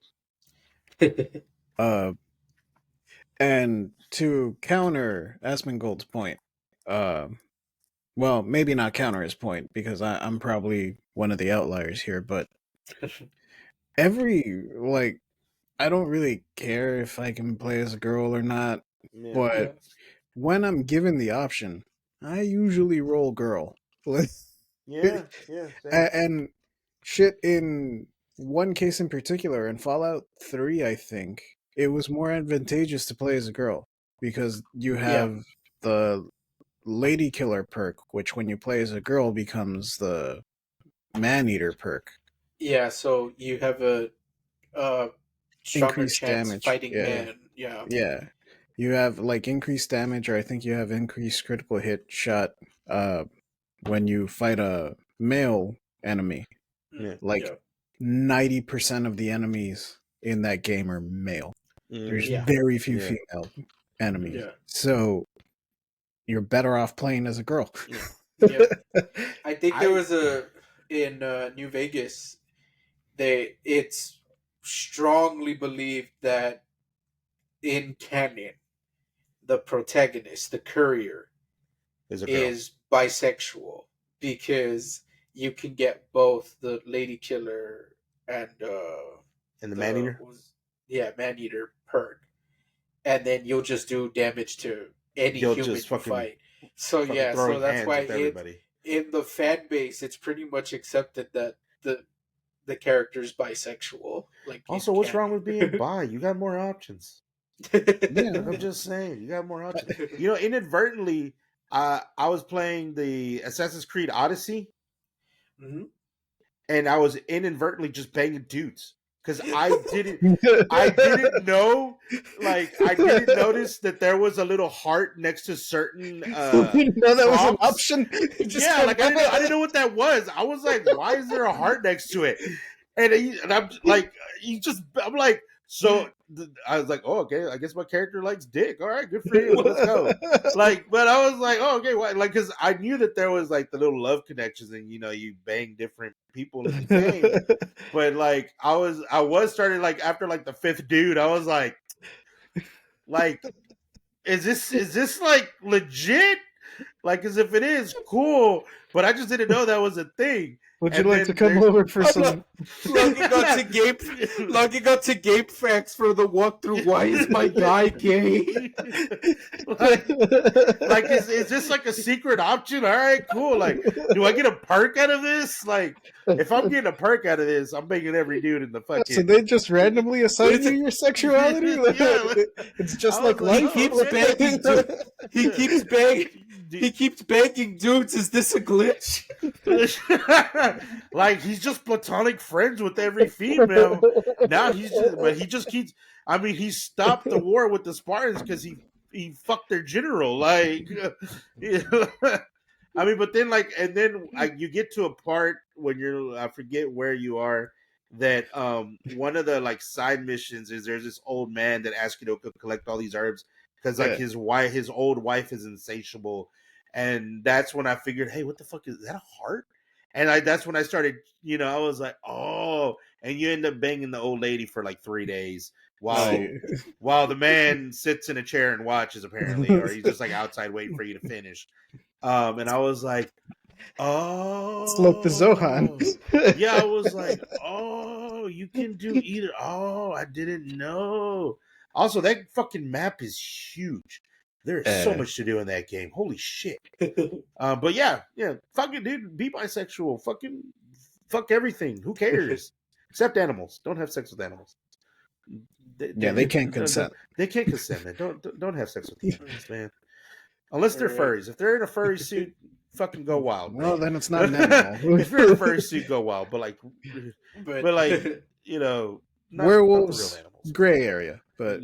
And to counter Asmongold's point, well, maybe not counter his point because I'm probably one of the outliers here, but I don't really care if I can play as a girl or not, Yeah. but when I'm given the option, I usually roll girl. Yeah, same. And shit, in one case in particular, in Fallout 3, I think, it was more advantageous to play as a girl because you have the Lady Killer perk, which when you play as a girl becomes the Man Eater perk. Yeah, so you have a stronger Increased chance damage. fighting Yeah. man. Yeah. Yeah. You have like increased damage, or I think you have increased critical hit shot when you fight a male enemy. Yeah. Like 90% of the enemies in that game are male. There's Yeah. very few female enemies. Yeah. So you're better off playing as a girl. Yep. I think there was in New Vegas, it's strongly believed that in canon, the protagonist, the courier, Is a girl. is bisexual because you can get both the lady killer and And the man eater. Man eater perk, and then you'll just do damage to any You'll human just you fucking- fight. So fucking yeah, so throwing that's hands why with everybody. in the fan base, it's pretty much accepted that the character's bisexual. Like, Also, what's wrong with being bi? You got more options. Yeah. I'm just saying, you got more options. You know, inadvertently, I was playing the Assassin's Creed Odyssey, Mhm. and I was inadvertently just banging dudes because I didn't know, like, I didn't notice that there was a little heart next to certain. You didn't know that was an prompts. option. Just Yeah, like I didn't know what that was. I was like, why is there a heart next to it? And I'm like, I'm like, so I was like, oh, okay, I guess my character likes dick. All right, good for you. Let's go. Like, but I was like, oh, okay, why? Like, because I knew that there was like the little love connections, and you know, you bang different people in the game. But like, I was starting like after like the fifth dude, I was like, is this like legit? Like, as if it is cool, but I just didn't know that was a thing. Would you And like then to come there's- over for some? Logging on to Game Facts for the walkthrough. Why is my guy gay? like is this like a secret option? All right, cool. Like, do I get a perk out of this? Like, if I'm getting a perk out of this, I'm making every dude in the fucking. So they just randomly assign you your sexuality? Yeah, It's just I was like like, life. He keeps begging, dude. He keeps begging. He keeps begging dudes. Is this a glitch? Like, he's just platonic friends with every female. Now he just keeps. I mean, he stopped the war with the Spartans because he fucked their general. Like, I mean, but then you get to a part when I forget where you are, that one of the like side missions is there's this old man that asks you to collect all these herbs because like his old wife is insatiable, and that's when I figured, hey, what the fuck is that, a heart? And that's when I started, I was like, oh, and you end up banging the old lady for like 3 days while the man sits in a chair and watches, apparently, or he's just like outside waiting for you to finish. And I was like, oh, It's like the Zohan. yeah, I was like, oh, you can do either. Oh, I didn't know. Also, that fucking map is huge. There's so much to do in that game. Holy shit. But yeah, fucking dude, be bisexual. Fucking fuck everything. Who cares? Except animals. Don't have sex with animals. They can't consent. They can't consent, man. Don't have sex with animals, man. Unless they're furries. If they're in a furry suit, fucking go wild. Well, man. then it's not an animal. If you're in a furry suit, go wild. But like, not werewolves, the real animals. gray area, but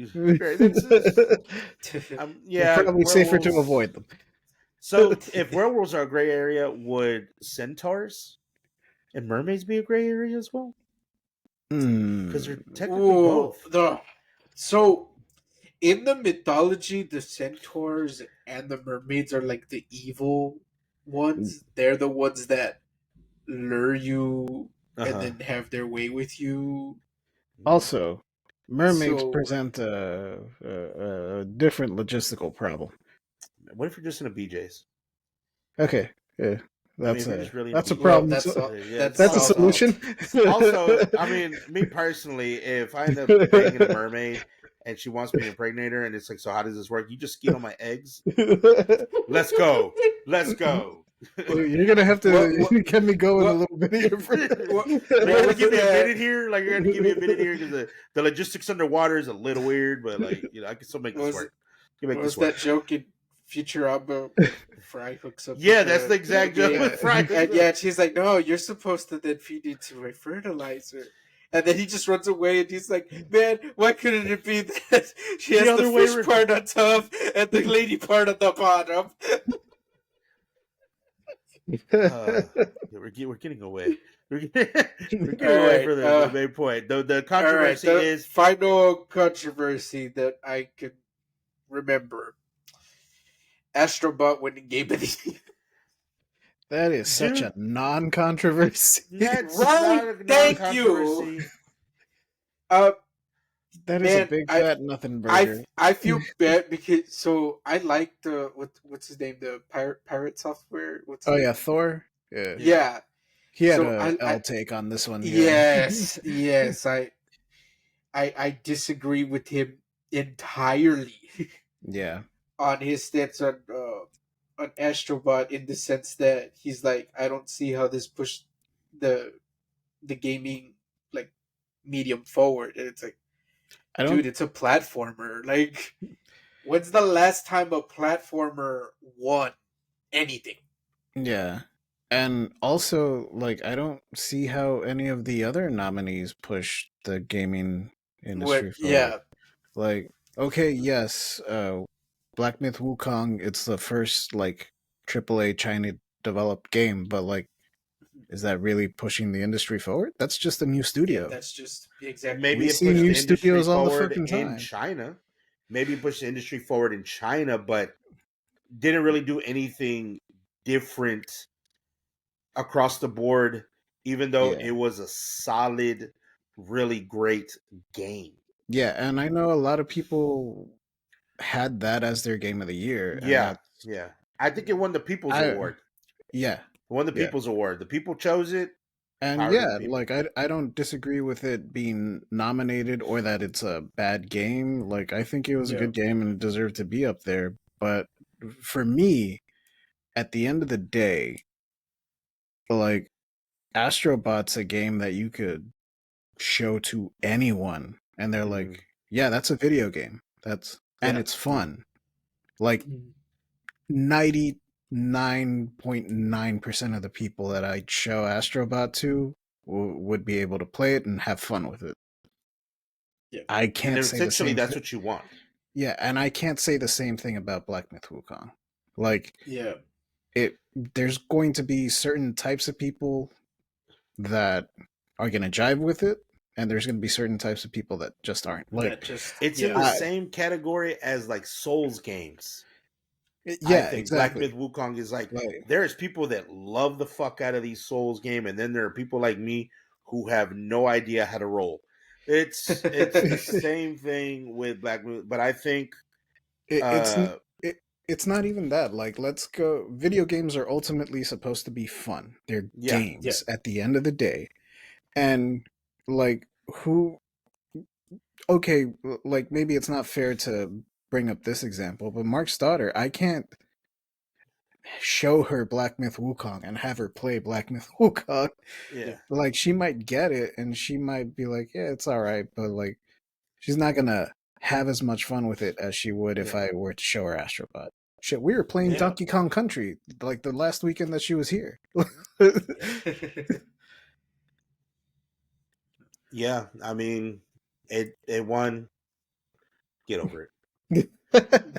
probably safer to werewolves- avoid them. So, if werewolves are a gray area, would centaurs and mermaids be a gray area as well? Because they're technically both. So, in the mythology, the centaurs and the mermaids are like the evil ones. They're the ones that lure you and then have their way with you. Also, mermaids present a different logistical problem. What if you're just in a BJ's? Okay, yeah, that's that's a problem. That's a solution. Also, I mean, me personally, if I end up banging a mermaid and she wants me to impregnate her, and it's like, so how does this work? You just skeet on my eggs. Let's go. You're gonna have to get me going a little bit here. You're gonna give me a minute here. Like, you're gonna give me a minute here because the logistics underwater is a little weird, but like, I can still make this work. Was that joke in Futurama? Fry hooks up. Yeah, that's the exact joke with Fry. And she's like, "No, you're supposed to then feed it to a fertilizer." And then he just runs away, and he's like, "Man, why couldn't it be that she has the fish part on top and the lady part on the bottom?" We're getting away. We're getting away from the main point. The controversy is final controversy that I can remember. Astrobot winning Game of the Year. That is such a non-controversy. That's right. Thank you. that is a Man, big fat nothing burger. I feel bad because I like the what's his name, the pirate software, what's Oh his yeah, name? Thor. Yeah, Yeah. Yeah. he had So a I L take on this one. Yeah, yes, I disagree with him entirely yeah. on his stance on Astrobot, in the sense that he's like, I don't see how this pushed the the gaming, like, medium forward. And it's like, I dude, don't. it's a platformer. Like, when's the last time a platformer won anything? Yeah, and also like I don't see how any of the other nominees push the gaming What? industry forward. Yeah, Like, okay, yes, Black Myth Wukong, it's the first like AAA China developed game, but like, is that really pushing the industry forward? That's just a new yeah, studio. that's just exactly. Maybe We it see pushed new the industry studios all the forward fucking in time. China. Maybe it pushed the industry forward in China, but didn't really do anything different across the board, even though Yeah. it was a solid, really great game. Yeah, and I know a lot of people had that as their game of the year, and Yeah, that's yeah. I think it won the People's I Award. yeah, It won the yeah. People's Award. The people chose it. And Power to the yeah, people. like I don't disagree with it being nominated or that it's a bad game. Like I think it was a Yeah, good game and it deserved to be up there. But for me, at the end of the day, like Astrobot's a game that you could show to anyone and they're Mhm. like, yeah, that's a video game. That's and Yeah. it's fun. Like Mhm. 99.9% of the people that I'd show Astrobot to would be able to play it and have fun with it. Yeah. I And can't say the essentially, same that's thing. what you want. Yeah, and I can't say the same thing about Black Myth Wukong. Like Yeah, it, there's going to be certain types of people that are going to jive with it, and there's going to be certain types of people that just aren't. Like, that just It's in yeah, the I, same category as like Souls games. I yeah, think Black Myth exactly. Wukong is like, Like, there's people that love the fuck out of these Souls game, and then there are people like me who have no idea how to roll. It's the same thing with Black Myth, but I think it, it's uh it, it's not even that. Like, let's go. Video games are ultimately supposed to be fun. They're yeah. yeah, games at the end of the day, and like who okay, like maybe it's not fair to bring up this example, but Mark's daughter, I can't show her Black Myth Wukong and have her play Black Myth Wukong. yeah, Yeah. Like she might get it and she might be like, yeah, it's all right, but like she's not gonna have as much fun with it as she would if Yeah. I were to show her Astrobot. Shit, we were playing Yeah. Donkey Kong Country like the last weekend that she was here. Yeah. I mean, it won. Get over it.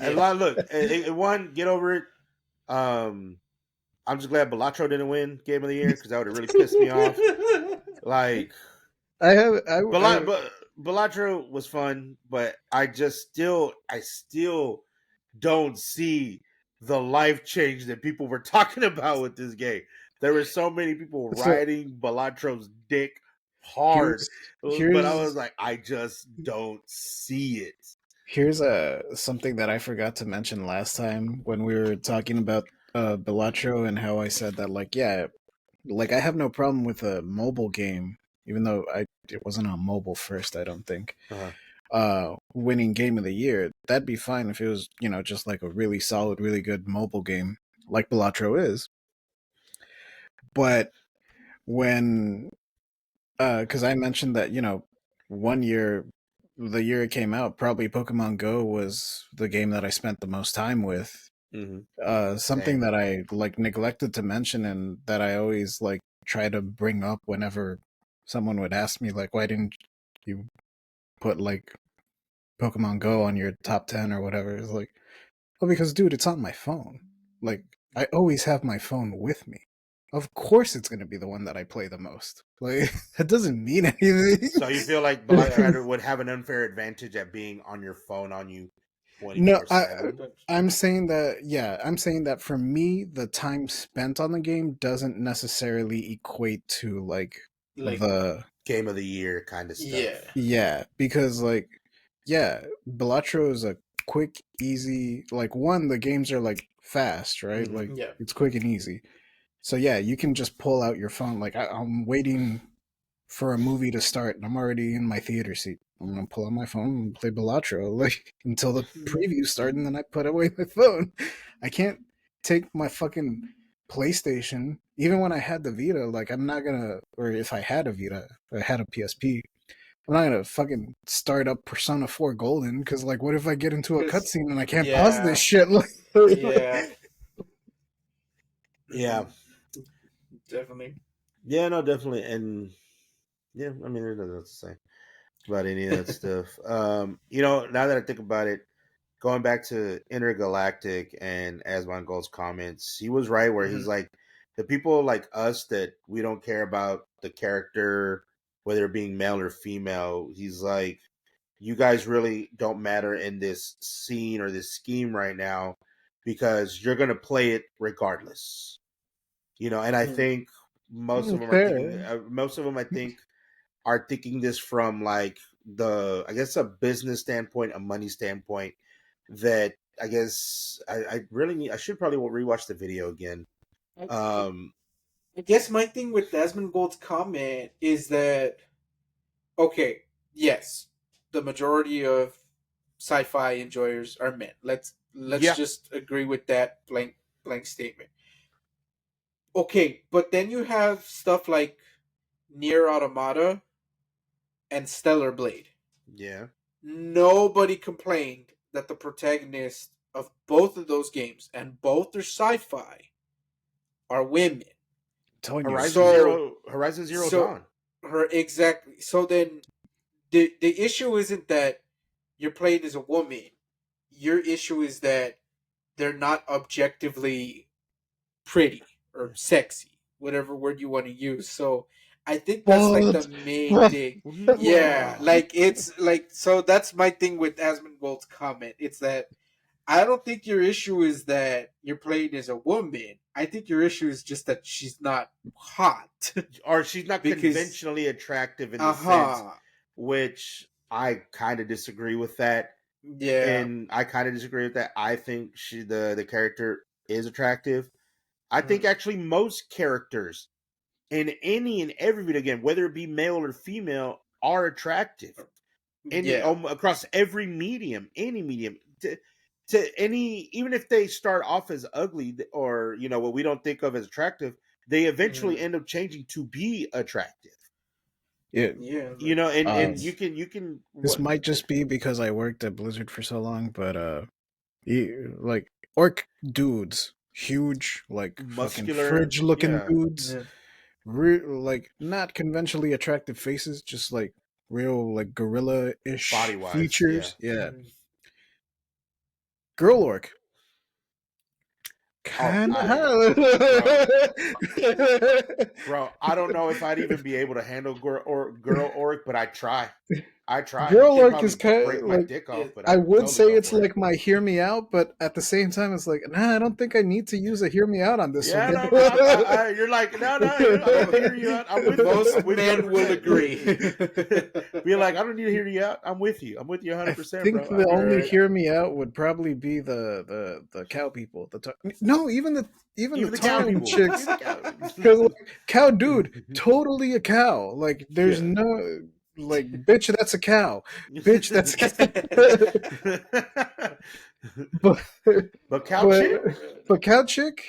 And yeah. look, it won. Get over it. Um, I'm just glad Bellatrix didn't win Game of the Year because that would have really pissed me off. Like, I have Bellatrix was fun, but I still don't see the life change that people were talking about with this game. There were so many people so riding Bellatrix's dick hard, here's but I was here's like, I just don't see it. Here's something that I forgot to mention last time when we were talking about Balatro and how I said that like yeah, like I have no problem with a mobile game, even though it wasn't on mobile first, I don't think. Uh-huh. Winning game of the year, that'd be fine if it was, you know, just like a really solid, really good mobile game like Balatro is. But when because I mentioned that, you know, one year, the year it came out, probably Pokemon Go was the game that I spent the most time with. Mm-hmm. Something Same. that I like neglected to mention and that I always like try to bring up whenever someone would ask me, like, why didn't you put like Pokemon Go on your top 10 or whatever? It's like, oh, because dude, it's on my phone. Like, I always have my phone with me. Of course, it's going to be the one that I play the most. Like, that doesn't mean anything. So you feel like Bellatrix would have an unfair advantage at being on your phone on you No, 24/7? I'm saying that, yeah, I'm saying that for me, the time spent on the game doesn't necessarily equate to like Like, the, Game of the year kind of yeah, stuff. yeah, because like yeah, Balatro is a quick, easy. Like one, the games are like fast, right? Mhm. Like Yeah. it's quick and easy. So yeah, you can just pull out your phone. Like I'm waiting for a movie to start, and I'm already in my theater seat. I'm gonna pull out my phone and play Balatro like until the preview starts, and then I put away my phone. I can't take my fucking PlayStation, even when I had the Vita. Like I'm not gonna, or if I had a Vita, if I had a PSP. I'm not gonna fucking start up Persona 4 Golden because, like, what if I get into a 'Cause- cutscene and I can't pause yeah, this shit? Like, yeah, Yeah. definitely. Yeah, no, definitely. And yeah, I mean, there's nothing else to say about any of that stuff. Now that I think about it, going back to Intergalactic and Asmon Gold's comments, he was right where he's like, the people like us that we don't care about the character, whether it being male or female, he's like, you guys really don't matter in this scene or this scheme right now because you're going to play it regardless. And I think most of them are thinking, fair. I think, are thinking this from like I guess, a business standpoint, a money standpoint. That I guess I really need. I should probably rewatch the video again. I, I guess my thing with Desmond Gold's comment is that, okay, yes, the majority of sci-fi enjoyers are men. Let's Yeah, just agree with that blank statement. Okay, but then you have stuff like Near Automata and Stellar Blade. yeah, Nobody complained that the protagonist of both of those games, and both are sci-fi, are women. Telling you, Horizon Zero So Dawn. her exactly. So then the issue isn't that you're playing as a woman. Your issue is that they're not objectively pretty or sexy, whatever word you want to use. So I think that's like the what? main thing. Yeah, like it's like, so that's my thing with Asmongold's comment. It's that I don't think your issue is that you're playing as a woman. I think your issue is just that she's not hot. Or she's not Because conventionally attractive in the sense, uh-huh. which I kind of disagree with that. Yeah. And I kind of disagree with that. I think the character is attractive. I think Mm. actually most characters in any and every video game, whether it be male or female, are attractive. Yeah. Across every medium, any medium, to any, even if they start off as ugly or what we don't think of as attractive, they eventually Mm. end up changing to be attractive. Yeah. Yeah. And It's you can This what might just be because I worked at Blizzard for so long, but like orc dudes, huge, like fucking muscular, fridge-looking yeah, dudes, like not conventionally attractive faces, just like real like gorilla-ish body wise, yeah. features. Yeah, mm. girl orc. Oh, Kind bro, of. bro, I don't know if I'd even be able to handle girl orc, but I try. I Girl could orc is probably kind break of my like, dick Yeah. off, but I I'd would totally say go it's for it. like my hear me out, but at the same time, it's like, nah, I don't think I need to use a hear me out on this Yeah, one. no, bro. You're like, no, I don't hear you out. I'm with you. Most I'm with you men will 100%. agree. Be like, I don't need to hear you out. I'm with you. I'm with you I 100%, think bro. the I'm only with Alright. hear me out would probably be the cow people. No, even the you. Even the cow Tauren people. chicks. Even the cow. Because like, cow dude, totally a cow. Like there's Yeah. no like bitch. That's a cow. Bitch, that's a cow. but But cow but chick? but cow chick,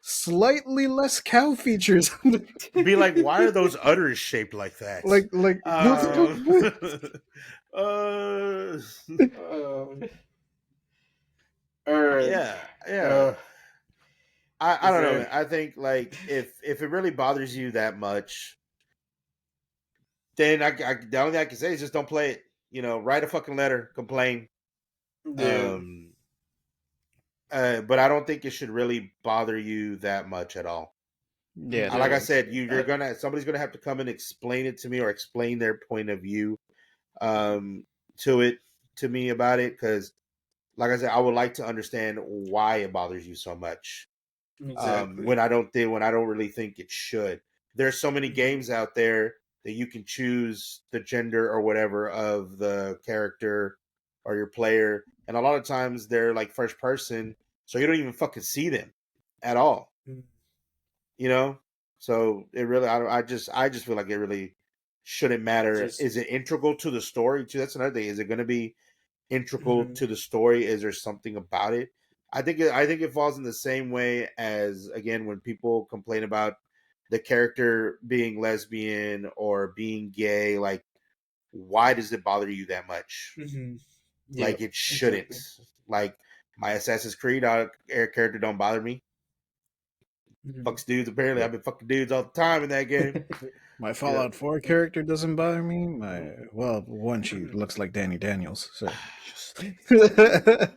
slightly less cow features. Be like, why are those udders shaped like that? like what the fuck? Um, What? uh, Alright. yeah. Uh, I is don't know, there? man. I think like if it really bothers you that much, then the only thing I can say is just don't play it. Write a fucking letter, complain. Yeah. Um, but I don't think it should really bother you that much at all. Yeah, Like I no. said, somebody's gonna have to come and explain it to me or explain their point of view um to me about it, because like I said, I would like to understand why it bothers you so much. Exactly. When I don't really think it should. There's so many games out there that you can choose the gender or whatever of the character or your player, and a lot of times they're like first person, so you don't even fucking see them at all. You know, so it really, I just feel like it really shouldn't matter. Just Is it integral to the story too? That's another thing. Is it going to be integral Mhm. to the story? Is there something about it? I think it falls in the same way as, again, when people complain about the character being lesbian or being gay. Like, why does it bother you that much? Yeah, Like, it shouldn't. exactly. Like, my Assassin's Creed character don't bother me. Fucks dudes. Apparently, I've been fucking dudes all the time in that game. My You know. Fallout 4 character doesn't bother me. Well, one, she looks like Danny Daniels, so Danny Daniels.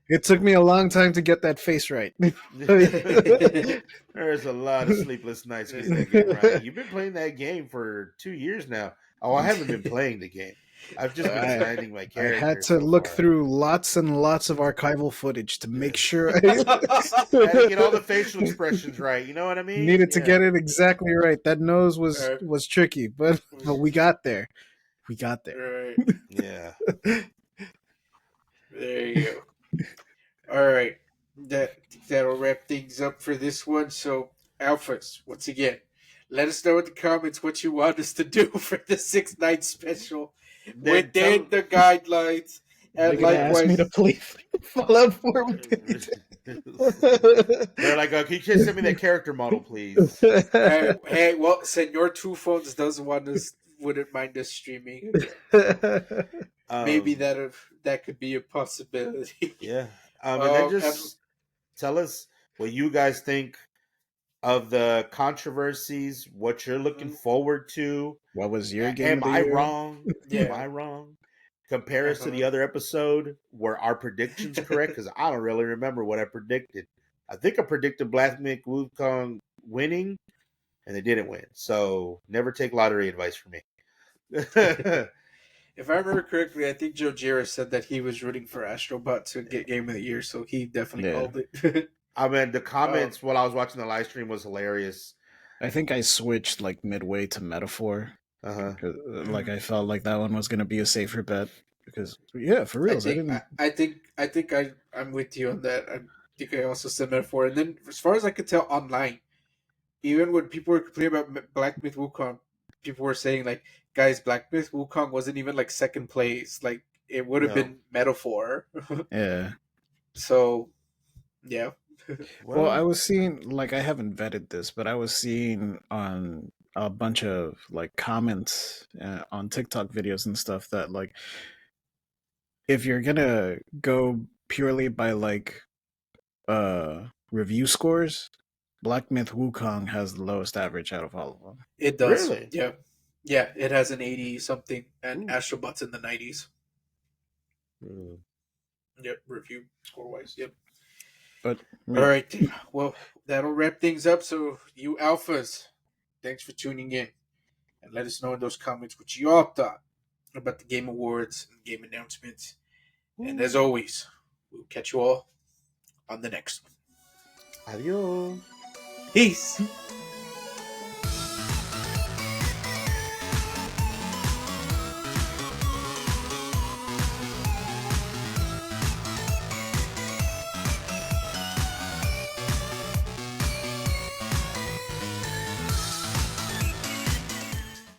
it took me a long time to get that face right. There's a lot of sleepless nights getting that game right. You've been playing that game for 2 years now. Oh, I haven't been playing the game. I've just been I designing my I had character to so look far. through lots and lots of archival footage to make sure I had to get all the facial expressions right. You know what I mean? needed to Yeah. get it exactly right. That nose was tricky, but we got there. We got there. Right. Yeah. There you go. All right. That'll wrap things up for this one. So, Alphas, once again, let us know in the comments what you want us to do for the 6-night special Then within the guidelines. They're And gonna ask me to likewise, play Fallout 4 with me. they're like, can you just send me that character model, please? hey, well, Senor Two Phones does want us, wouldn't mind us streaming again. Maybe that could be a possibility. Yeah. And then And just tell us what you guys think of the controversies, what you're looking forward to. What was your game Am of the I year? wrong? Am yeah. I wrong? Compare us to the other episode. Were our predictions correct? Because I don't really remember what I predicted. I think I predicted Black Myth Wukong winning, and they didn't win. So never take lottery advice from me. If I remember correctly, I think Joe Jira said that he was rooting for Astrobot to get Game of the Year, so he definitely Yeah. called it. I mean, the comments while I was watching the live stream was hilarious. I think I switched like midway to Metaphor. Uh-huh. Like I felt like that one was gonna be a safer bet because yeah, for real. I think I'm with you on that. I think I also said Metaphor, and then as far as I could tell online, even when people were complaining about Black Myth Wukong, people were saying like, guys, Black Myth Wukong wasn't even like second place. Like it would have been Metaphor. Yeah. So, yeah. Well, I was seeing like I haven't vetted this, but I was seeing on a bunch of like comments on TikTok videos and stuff that like if you're gonna go purely by like review scores, Black Myth Wukong has the lowest average out of all of them. It does. Really? Yeah. Yeah, it has an 80 something, and Astrobot's in the 90s. Yep, review score wise. Yep. But all right, well, that'll wrap things up. So, you alphas, thanks for tuning in, and let us know in those comments what you all thought about the game awards and game announcements. And as always, we'll catch you all on the next one. Adios. Peace.